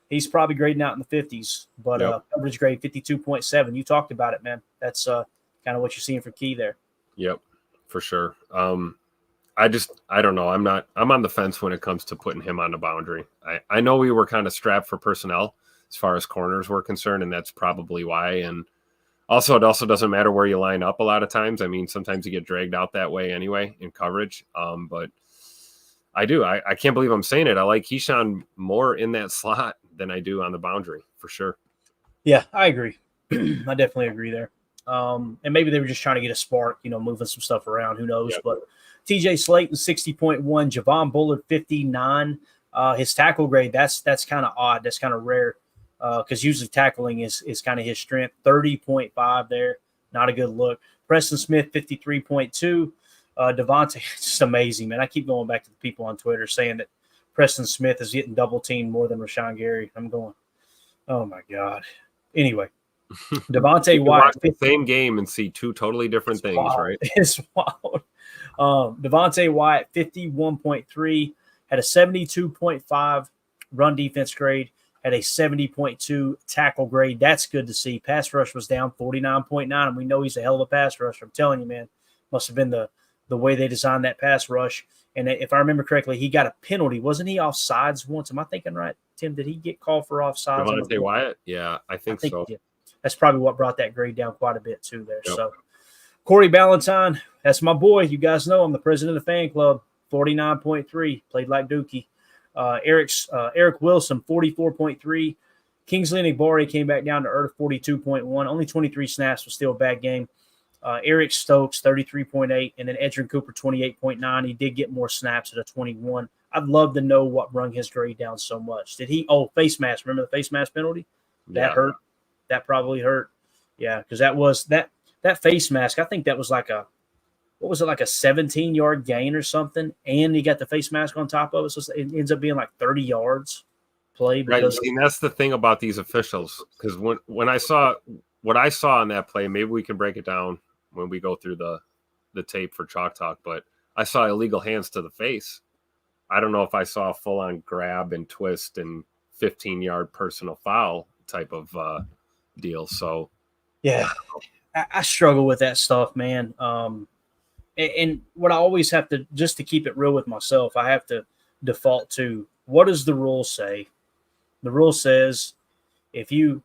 he's probably grading out in the 50s, but coverage grade 52.7. You talked about it, man. That's kind of what you're seeing for Key there. Yep, for sure. I don't know. I'm on the fence when it comes to putting him on the boundary. I know we were kind of strapped for personnel as far as corners were concerned, and that's probably why. And also, it also doesn't matter where you line up a lot of times. I mean, sometimes you get dragged out that way anyway in coverage. But I do. I can't believe I'm saying it. I like Keyshawn more in that slot than I do on the boundary, for sure. Yeah, I agree. I definitely agree there. And maybe they were just trying to get a spark, moving some stuff around. Who knows? Yep. But TJ Slayton, 60.1, Javon Bullard, 59. His tackle grade, that's kind of odd. That's kind of rare because usually tackling is kind of his strength. 30.5 there. Not a good look. Preston Smith, 53.2. Devontae, just amazing, man. I keep going back to the people on Twitter saying that Preston Smith is getting double teamed more than Rashawn Gary. I'm going, oh, my God. Anyway, Devontae You can White. watch the same game and see two totally different things, wild. right? It's wild. Devontae White, 51.3, had a 72.5 run defense grade, had a 70.2 tackle grade. That's good to see. Pass rush was down 49.9, and we know he's a hell of a pass rusher. I'm telling you, man, must have been the way they designed that pass rush. And if I remember correctly, he got a penalty. Wasn't he offsides once? Am I thinking right, Tim? Did he get called for offsides? Devontae Wyatt? Yeah, I think so. Yeah. That's probably what brought that grade down quite a bit too there. Yep. So Corey Ballantyne, that's my boy. You guys know I'm the president of the fan club. 49.3, played like Dookie. Eric Wilson, 44.3. Kingsley Nigbari came back down to earth, 42.1. Only 23 snaps, was still a bad game. Eric Stokes, 33.8, and then Edrin Cooper, 28.9. He did get more snaps at a 21. I'd love to know what brung his grade down so much. Did he? Oh, face mask. Remember the face mask penalty? That hurt. That probably hurt. Yeah, because that was that face mask. I think that was like a 17-yard gain or something, and he got the face mask on top of it, so it ends up being like 30 yards play. Right, and that's the thing about these officials, because when I saw what I saw on that play, maybe we can break it down when we go through the tape for Chalk Talk, but I saw illegal hands to the face. I don't know if I saw a full-on grab and twist and 15-yard personal foul type of deal. So, yeah, I struggle with that stuff, man. And what I always have to, just to keep it real with myself, I have to default to, what does the rule say? The rule says if you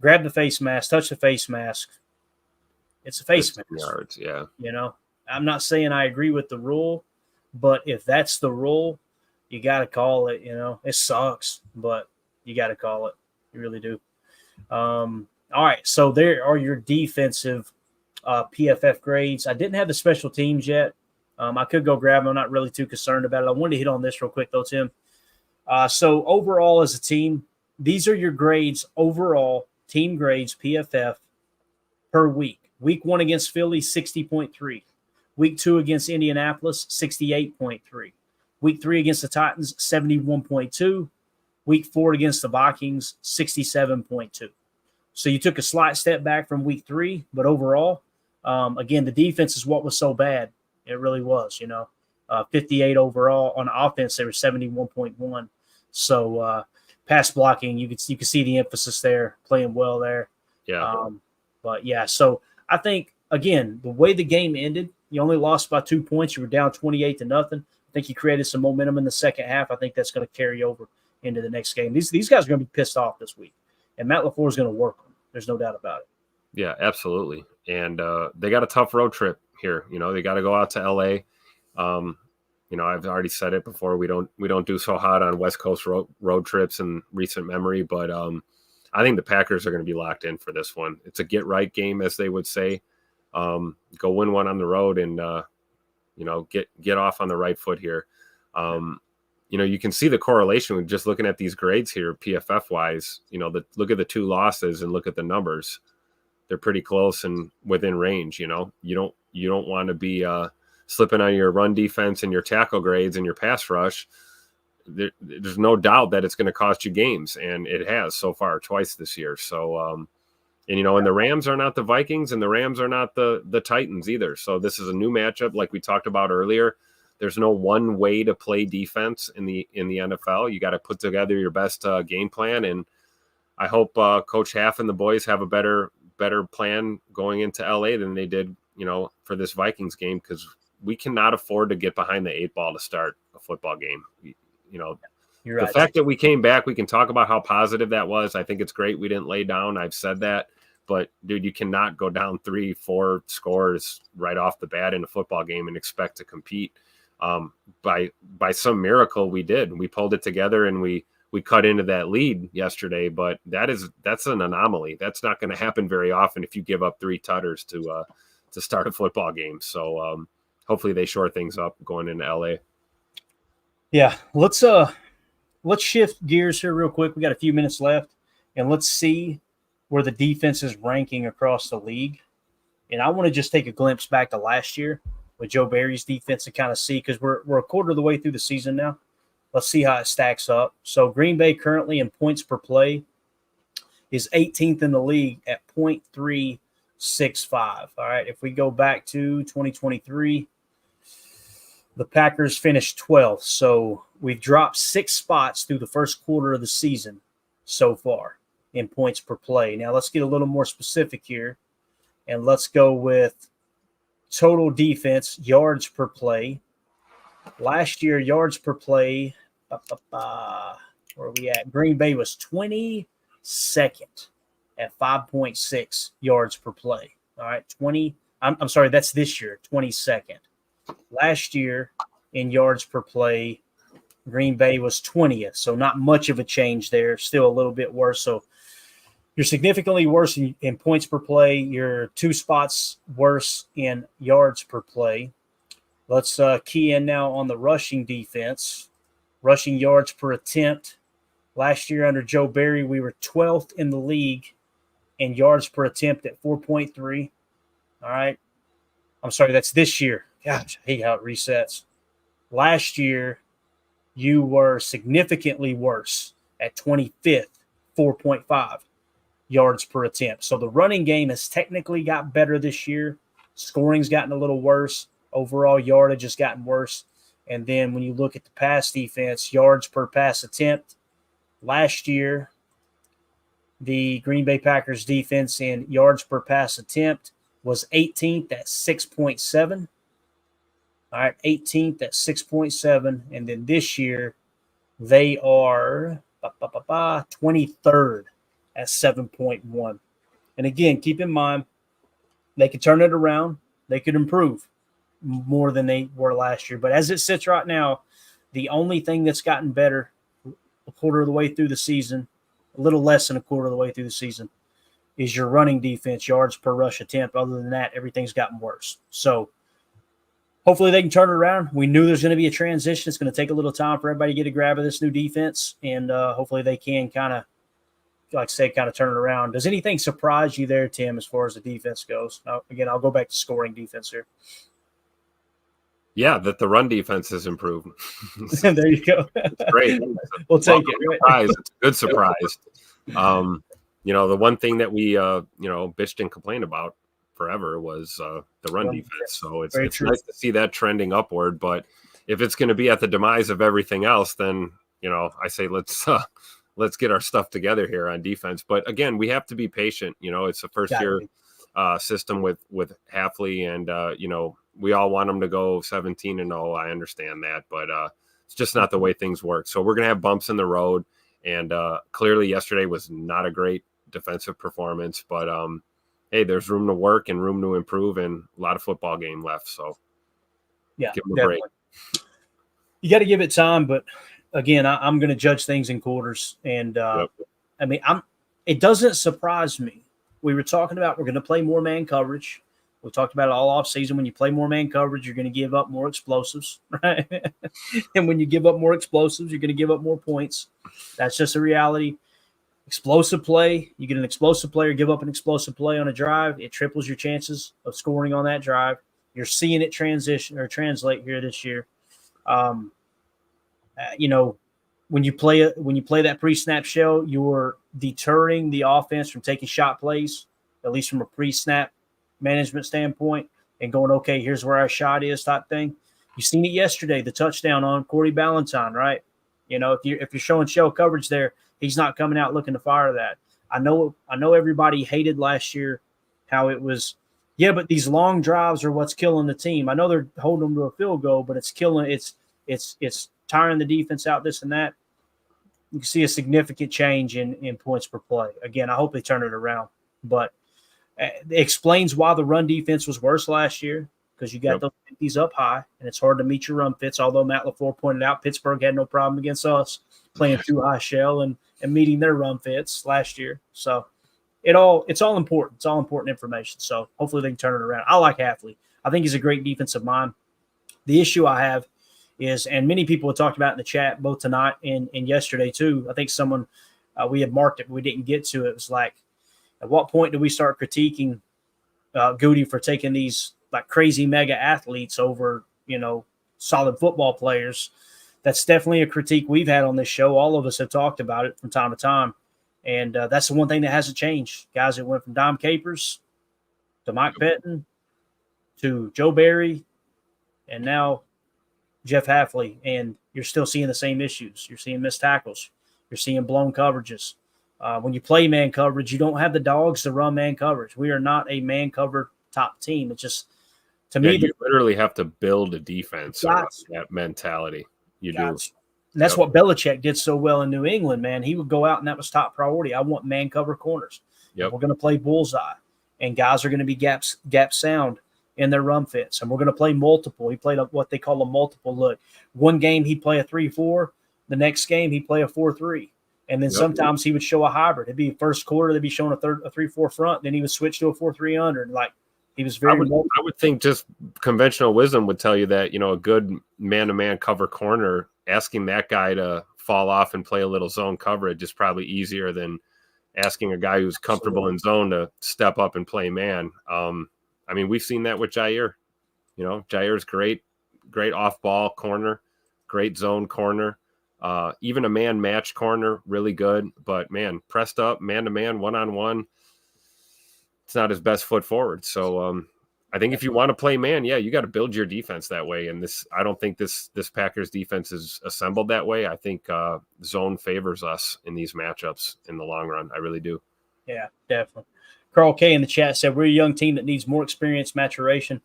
grab the face mask, touch the face mask, it's a face mask. Yards, yeah. I'm not saying I agree with the rule, but if that's the rule, you got to call it. It sucks, but you got to call it. You really do. All right, so there are your defensive PFF grades. I didn't have the special teams yet. I could go grab them. I'm not really too concerned about it. I wanted to hit on this real quick, though, Tim. So overall as a team, these are your grades overall, team grades, PFF, per week. Week 1 against Philly, 60.3. Week 2 against Indianapolis, 68.3. Week 3 against the Titans, 71.2. Week 4 against the Vikings, 67.2. So you took a slight step back from week 3, but overall, again, the defense is what was so bad. It really was, 58 overall. On offense, they were 71.1. So pass blocking, you could see the emphasis there, playing well there. Yeah. But yeah, so I think, again, the way the game ended, you only lost by 2 points. You were down 28-0. I think you created some momentum in the second half. I think that's going to carry over into the next game. These guys are going to be pissed off this week, and Matt LaFleur is going to work them. There's no doubt about it. Yeah, absolutely. And they got a tough road trip here. They got to go out to LA. I've already said it before. We don't do so hot on West Coast road trips in recent memory, but I think the Packers are going to be locked in for this one. It's a get right game, as they would say. Go win one on the road and get off on the right foot here. You can see the correlation with just looking at these grades here, PFF wise. Look at the 2 losses and look at the numbers. They're pretty close and within range. You don't want to be slipping on your run defense and your tackle grades and your pass rush. There's no doubt that it's going to cost you games, and it has so far twice this year. So, and the Rams are not the Vikings, and the Rams are not the Titans either. So this is a new matchup, like we talked about earlier. There's no one way to play defense in the NFL. You got to put together your best game plan, and I hope Coach Half and the boys have a better plan going into LA than they did, for this Vikings game, because we cannot afford to get behind the 8 ball to start a football game. You're right. The fact that we came back, we can talk about how positive that was. I think it's great we didn't lay down. I've said that. But, dude, you cannot go down 3-4 scores right off the bat in a football game and expect to compete. By some miracle, we did. We pulled it together, and we we cut into that lead yesterday, but that's an anomaly. That's not going to happen very often if you give up 3 tutters to start a football game. So hopefully they shore things up going into LA. Yeah, let's shift gears here real quick. We got a few minutes left, and let's see where the defense is ranking across the league. And I want to just take a glimpse back to last year with Joe Barry's defense to kind of see, because we're a quarter of the way through the season now. Let's see how it stacks up. So Green Bay currently in points per play is 18th in the league at 0.365. All right, if we go back to 2023, the Packers finished 12th. So we've dropped 6 spots through the first quarter of the season so far in points per play. Now let's get a little more specific here, and let's go with total defense, yards per play. Last year, yards per play, where are we at? Green Bay was 22nd at 5.6 yards per play. All right, I'm sorry, that's this year, 22nd. Last year, in yards per play, Green Bay was 20th, so not much of a change there, still a little bit worse. So you're significantly worse in points per play. You're 2 spots worse in yards per play. Let's key in now on the rushing defense. Rushing yards per attempt. Last year under Joe Barry, we were 12th in the league in yards per attempt at 4.3. All right. I'm sorry, that's this year. Gosh, I hate how it resets. Last year, you were significantly worse at 25th, 4.5 yards per attempt. So the running game has technically got better this year. Scoring's gotten a little worse. Overall yardage has gotten worse. And then when you look at the pass defense, yards per pass attempt, last year, the Green Bay Packers defense in yards per pass attempt was 18th at 6.7. All right, 18th at 6.7. And then this year, they are 23rd at 7.1. And again, keep in mind, they could turn it around. They could improve more than they were last year. But as it sits right now, the only thing that's gotten better a quarter of the way through the season, a little less than a quarter of the way through the season, is your running defense, yards per rush attempt. Other than that, everything's gotten worse. So hopefully they can turn it around. We knew there's going to be a transition. It's going to take a little time for everybody to get a grab of this new defense, and hopefully they can kind of, like I said, kind of turn it around. Does anything surprise you there, Tim, as far as the defense goes? Again, I'll go back to scoring defense here. Yeah, that the run defense has improved. There you go. Great. We'll take it. Right? It's a good surprise. The one thing that we bitched and complained about forever was the run defense. So it's nice to see that trending upward. But if it's going to be at the demise of everything else, then I say let's get our stuff together here on defense. But again, we have to be patient. It's a first year system with Hafley, and we all want them to go 17-0. I understand that, but it's just not the way things work. So we're going to have bumps in the road. And clearly yesterday was not a great defensive performance, but hey, there's room to work and room to improve, and a lot of football game left. So yeah, give them a break. You got to give it time, but again, I'm going to judge things in quarters. And it doesn't surprise me. We were talking about we're going to play more man coverage. We talked about it all off season. When you play more man coverage, you're going to give up more explosives, right? And when you give up more explosives, you're going to give up more points. That's just a reality. Explosive play, you get an explosive player, give up an explosive play on a drive, it triples your chances of scoring on that drive. You're seeing it translate here this year. When you play that pre-snap shell, you're deterring the offense from taking shot plays, at least from a pre-snap management standpoint, and going, okay, here's where our shot is type thing. You seen it yesterday, the touchdown on Corey Ballantyne, right? If you're showing shell coverage there, he's not coming out looking to fire that. I know everybody hated last year how it was, but these long drives are what's killing the team. I know they're holding them to a field goal, but it's tiring the defense out, this and that. You can see a significant change in points per play. Again, I hope they turn it around, but it explains why the run defense was worse last year, because you got Yep. those 50s up high, and it's hard to meet your run fits. Although Matt LaFleur pointed out Pittsburgh had no problem against us playing too high shell and meeting their run fits last year. So it's all important. It's all important information. So hopefully they can turn it around. I like Halfley. I think he's a great defensive mind. The issue I have is, and many people have talked about in the chat both tonight and yesterday too. I think someone we had marked it, but we didn't get to it. It was like, at what point do we start critiquing Goody for taking these like crazy mega athletes over, solid football players? That's definitely a critique we've had on this show. All of us have talked about it from time to time. And that's the one thing that hasn't changed. Guys that went from Dom Capers to Mike Pettin to Joe Barry and now Jeff Halfley. And you're still seeing the same issues. You're seeing missed tackles. You're seeing blown coverages. When you play man coverage, you don't have the dogs to run man coverage. We are not a man cover top team. It's just, to me, you literally have to build a defense around Gotcha. that mentality. You do. Gotcha. And that's what Belichick did so well in New England, man. He would go out, and that was top priority. I want man cover corners. Yep. We're going to play bullseye, and guys are going to be gap sound in their run fits, and we're going to play multiple. He played what they call a multiple look. One game he'd play a 3-4. The next game he'd play a 4-3. And then sometimes he would show a hybrid. It'd be first quarter, they'd be showing a 3-4 front. Then he would switch to a 4-3 under. Like, he was very. I would think just conventional wisdom would tell you that, a good man-to-man cover corner, asking that guy to fall off and play a little zone coverage is probably easier than asking a guy who's comfortable in zone to step up and play man. We've seen that with Jair. Jair's great off-ball corner, great zone corner. Even a man match corner, really good. But, man, pressed up, man-to-man, one-on-one, it's not his best foot forward. So I think if you want to play man, you got to build your defense that way. And I don't think this Packers defense is assembled that way. I think zone favors us in these matchups in the long run. I really do. Yeah, definitely. Carl K in the chat said, we're a young team that needs more experience, maturation.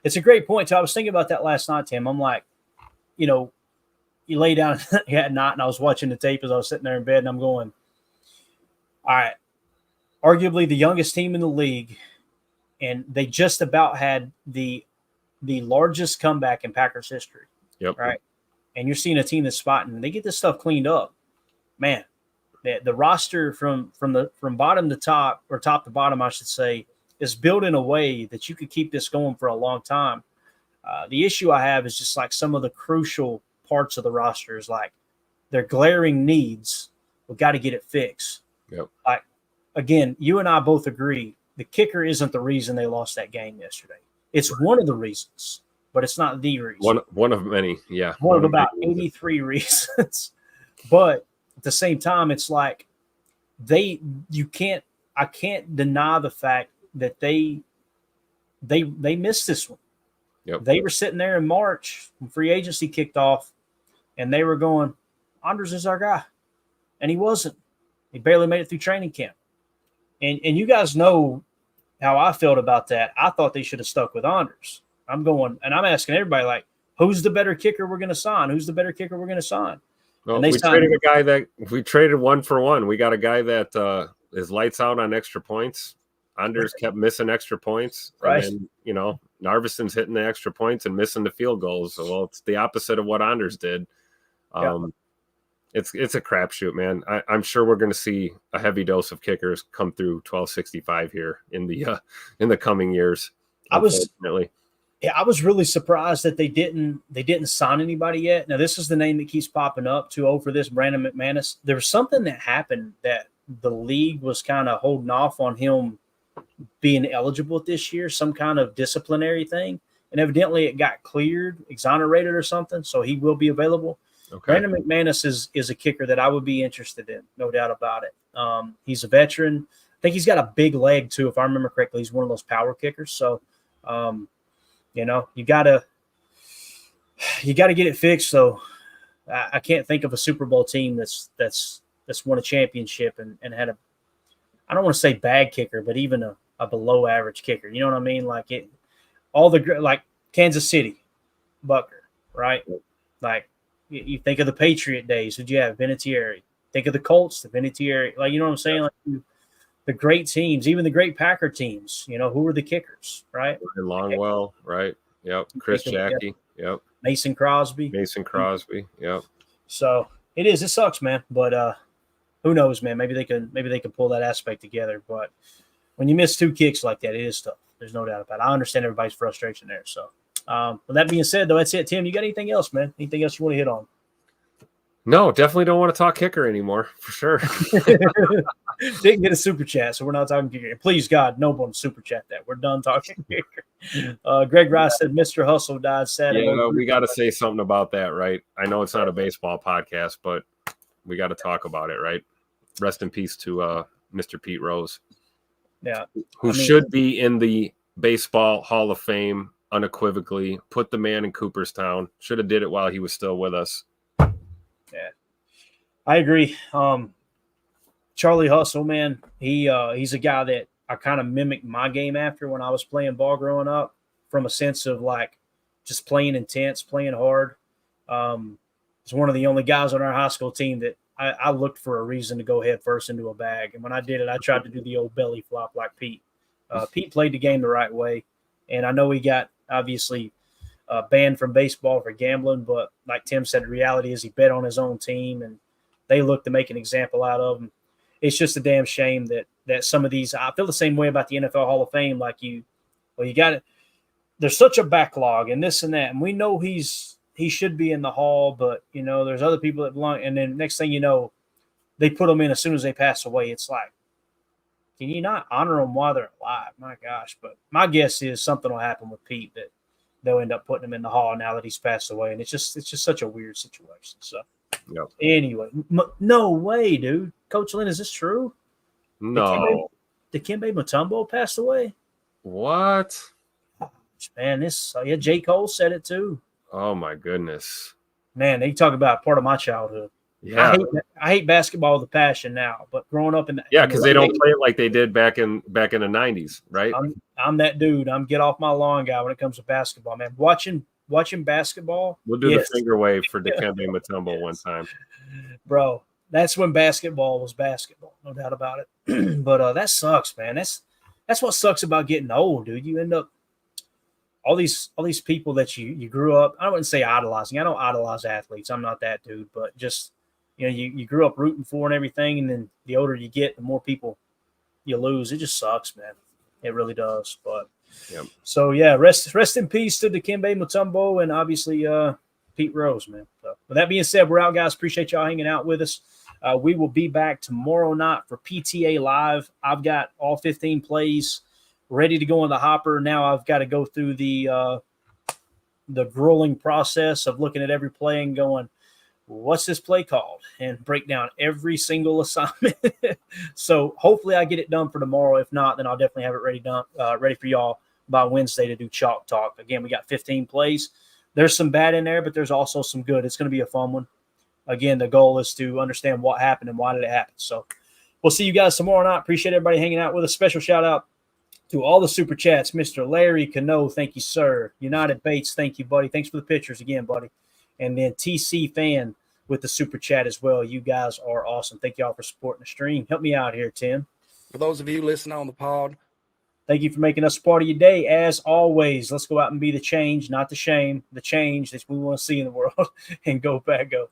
It's a great point, too. I was thinking about that last night, Tim. I'm like, you lay down at night, and I was watching the tape as I was sitting there in bed, and I'm going, all right, arguably the youngest team in the league, and they just about had the largest comeback in Packers history. Yep. Right? And you're seeing a team that's spotting, and they get this stuff cleaned up. Man, the roster from bottom to top, or top to bottom, I should say, is built in a way that you could keep this going for a long time. The issue I have is just like some of the crucial parts of the roster is like their glaring needs. We've got to get it fixed. Yep. Like, again, you and I both agree the kicker isn't the reason they lost that game yesterday. It's one of the reasons, but it's not the reason. One of many, yeah. One of about 83 reasons. But at the same time, it's like I can't deny the fact that they missed this one. Yep. They were sitting there in March when free agency kicked off, and they were going, Anders is our guy. And he wasn't. He barely made it through training camp. And you guys know how I felt about that. I thought they should have stuck with Anders. I'm going, and I'm asking everybody, like, who's the better kicker we're going to sign? Who's the better kicker we're going to sign? Well, we traded one for one. We got a guy that is lights out on extra points. Anders kept missing extra points. Right. And then, Narvison's hitting the extra points and missing the field goals. So, well, it's the opposite of what Anders did. It's a crapshoot, man. I'm sure we're going to see a heavy dose of kickers come through 1265 here in the coming years. I was really surprised that they didn't sign anybody yet. Now, this is the name that keeps popping up, too old for this, Brandon McManus. There was something that happened that the league was kind of holding off on him being eligible this year, some kind of disciplinary thing. And evidently it got cleared, exonerated or something, so he will be available. Okay. Brandon McManus is a kicker that I would be interested in, no doubt about it. He's a veteran. I think he's got a big leg, too, if I remember correctly. He's one of those power kickers. So, you gotta get it fixed. So I can't think of a Super Bowl team that's won a championship and had I don't want to say bad kicker, but even a below average kicker. You know what I mean? Like like Kansas City, Bucker, right? Like you think of the Patriot days. Who'd you have? Vinatieri. Think of the Colts, the Vinatieri. Like, you know what I'm saying? Like the great teams, even the great Packer teams, who were the kickers, right? And Longwell, right? Yep. Chris Think of- Jackie. Yep. Mason Crosby. Mason Crosby. Yep. So it sucks, man. But who knows, man? Maybe they can pull that aspect together. But when you miss 2 kicks like that, it is tough. There's no doubt about it. I understand everybody's frustration there. So with that being said, though, that's it. Tim, you got anything else, man? Anything else you want to hit on? No, definitely don't want to talk kicker anymore, for sure. Didn't get a super chat, so we're not talking kicker. Please, God, no one super chat that. We're done talking kicker. Greg Rice said Mr. Hustle died Saturday. Yeah, we got to say something about that, right? I know it's not a baseball podcast, but we got to talk about it, right? Rest in peace to Mr. Pete Rose. Yeah. Who should be in the Baseball Hall of Fame unequivocally. Put the man in Cooperstown. Should have did it while he was still with us. Yeah, I agree. Charlie Hustle, man, he's a guy that I kind of mimicked my game after when I was playing ball growing up, from a sense of like just playing intense, playing hard. He's one of the only guys on our high school team that I looked for a reason to go head first into a bag. And when I did it, I tried to do the old belly flop like Pete. Pete played the game the right way. And I know he got obviously banned from baseball for gambling, but like Tim said, the reality is he bet on his own team and they look to make an example out of him. It's just a damn shame that some of these, I feel the same way about the NFL Hall of Fame. Like you got it. There's such a backlog and this and that. And we know he should be in the hall, but there's other people that belong. And then next thing you know, they put them in as soon as they pass away. It's like, can you not honor them while they're alive? My gosh. But my guess is something will happen with Pete that they'll end up putting him in the hall now that he's passed away. And it's just such a weird situation. So anyway, no way, dude. Coach Lynn, is this true? No. Dikembe Mutombo passed away? What? Man, J. Cole said it too. Oh my goodness. Man, they talk about part of my childhood. Yeah. I hate basketball with a passion now, but growing up because they don't play it like they did back in the 90s, right? I'm that dude. I'm get off my lawn guy when it comes to basketball, man. Watching basketball. We'll do the finger wave for Dikembe Mutombo one time. Bro, that's when basketball was basketball, no doubt about it. But that sucks, man. That's what sucks about getting old, dude. You end up all these people that you grew up. I wouldn't say idolizing. I don't idolize athletes. I'm not that dude, but just you grew up rooting for and everything, and then the older you get, the more people you lose. It just sucks, man. It really does. But so rest in peace to Dikembe Mutombo and obviously Pete Rose, man. So, with that being said, we're out, guys. Appreciate y'all hanging out with us. We will be back tomorrow night for PTA Live. I've got all 15 plays ready to go in the hopper. Now I've got to go through the grueling process of looking at every play and going, what's this play called? And break down every single assignment. So hopefully I get it done for tomorrow. If not, then I'll definitely have it ready for y'all by Wednesday to do Chalk Talk. Again, we got 15 plays. There's some bad in there, but there's also some good. It's going to be a fun one. Again, the goal is to understand what happened and why did it happen. So we'll see you guys tomorrow night. Appreciate everybody hanging out with us. Special shout out to all the super chats. Mr. Larry Cano, thank you, sir. United Bates, thank you, buddy. Thanks for the pictures again, buddy. And then TC Fan with the super chat as well. You guys are awesome. Thank y'all for supporting the stream. Help me out here, Tim. For those of you listening on the pod, thank you for making us a part of your day. As always, let's go out and be the change, not the shame, the change that we want to see in the world. And go back, go.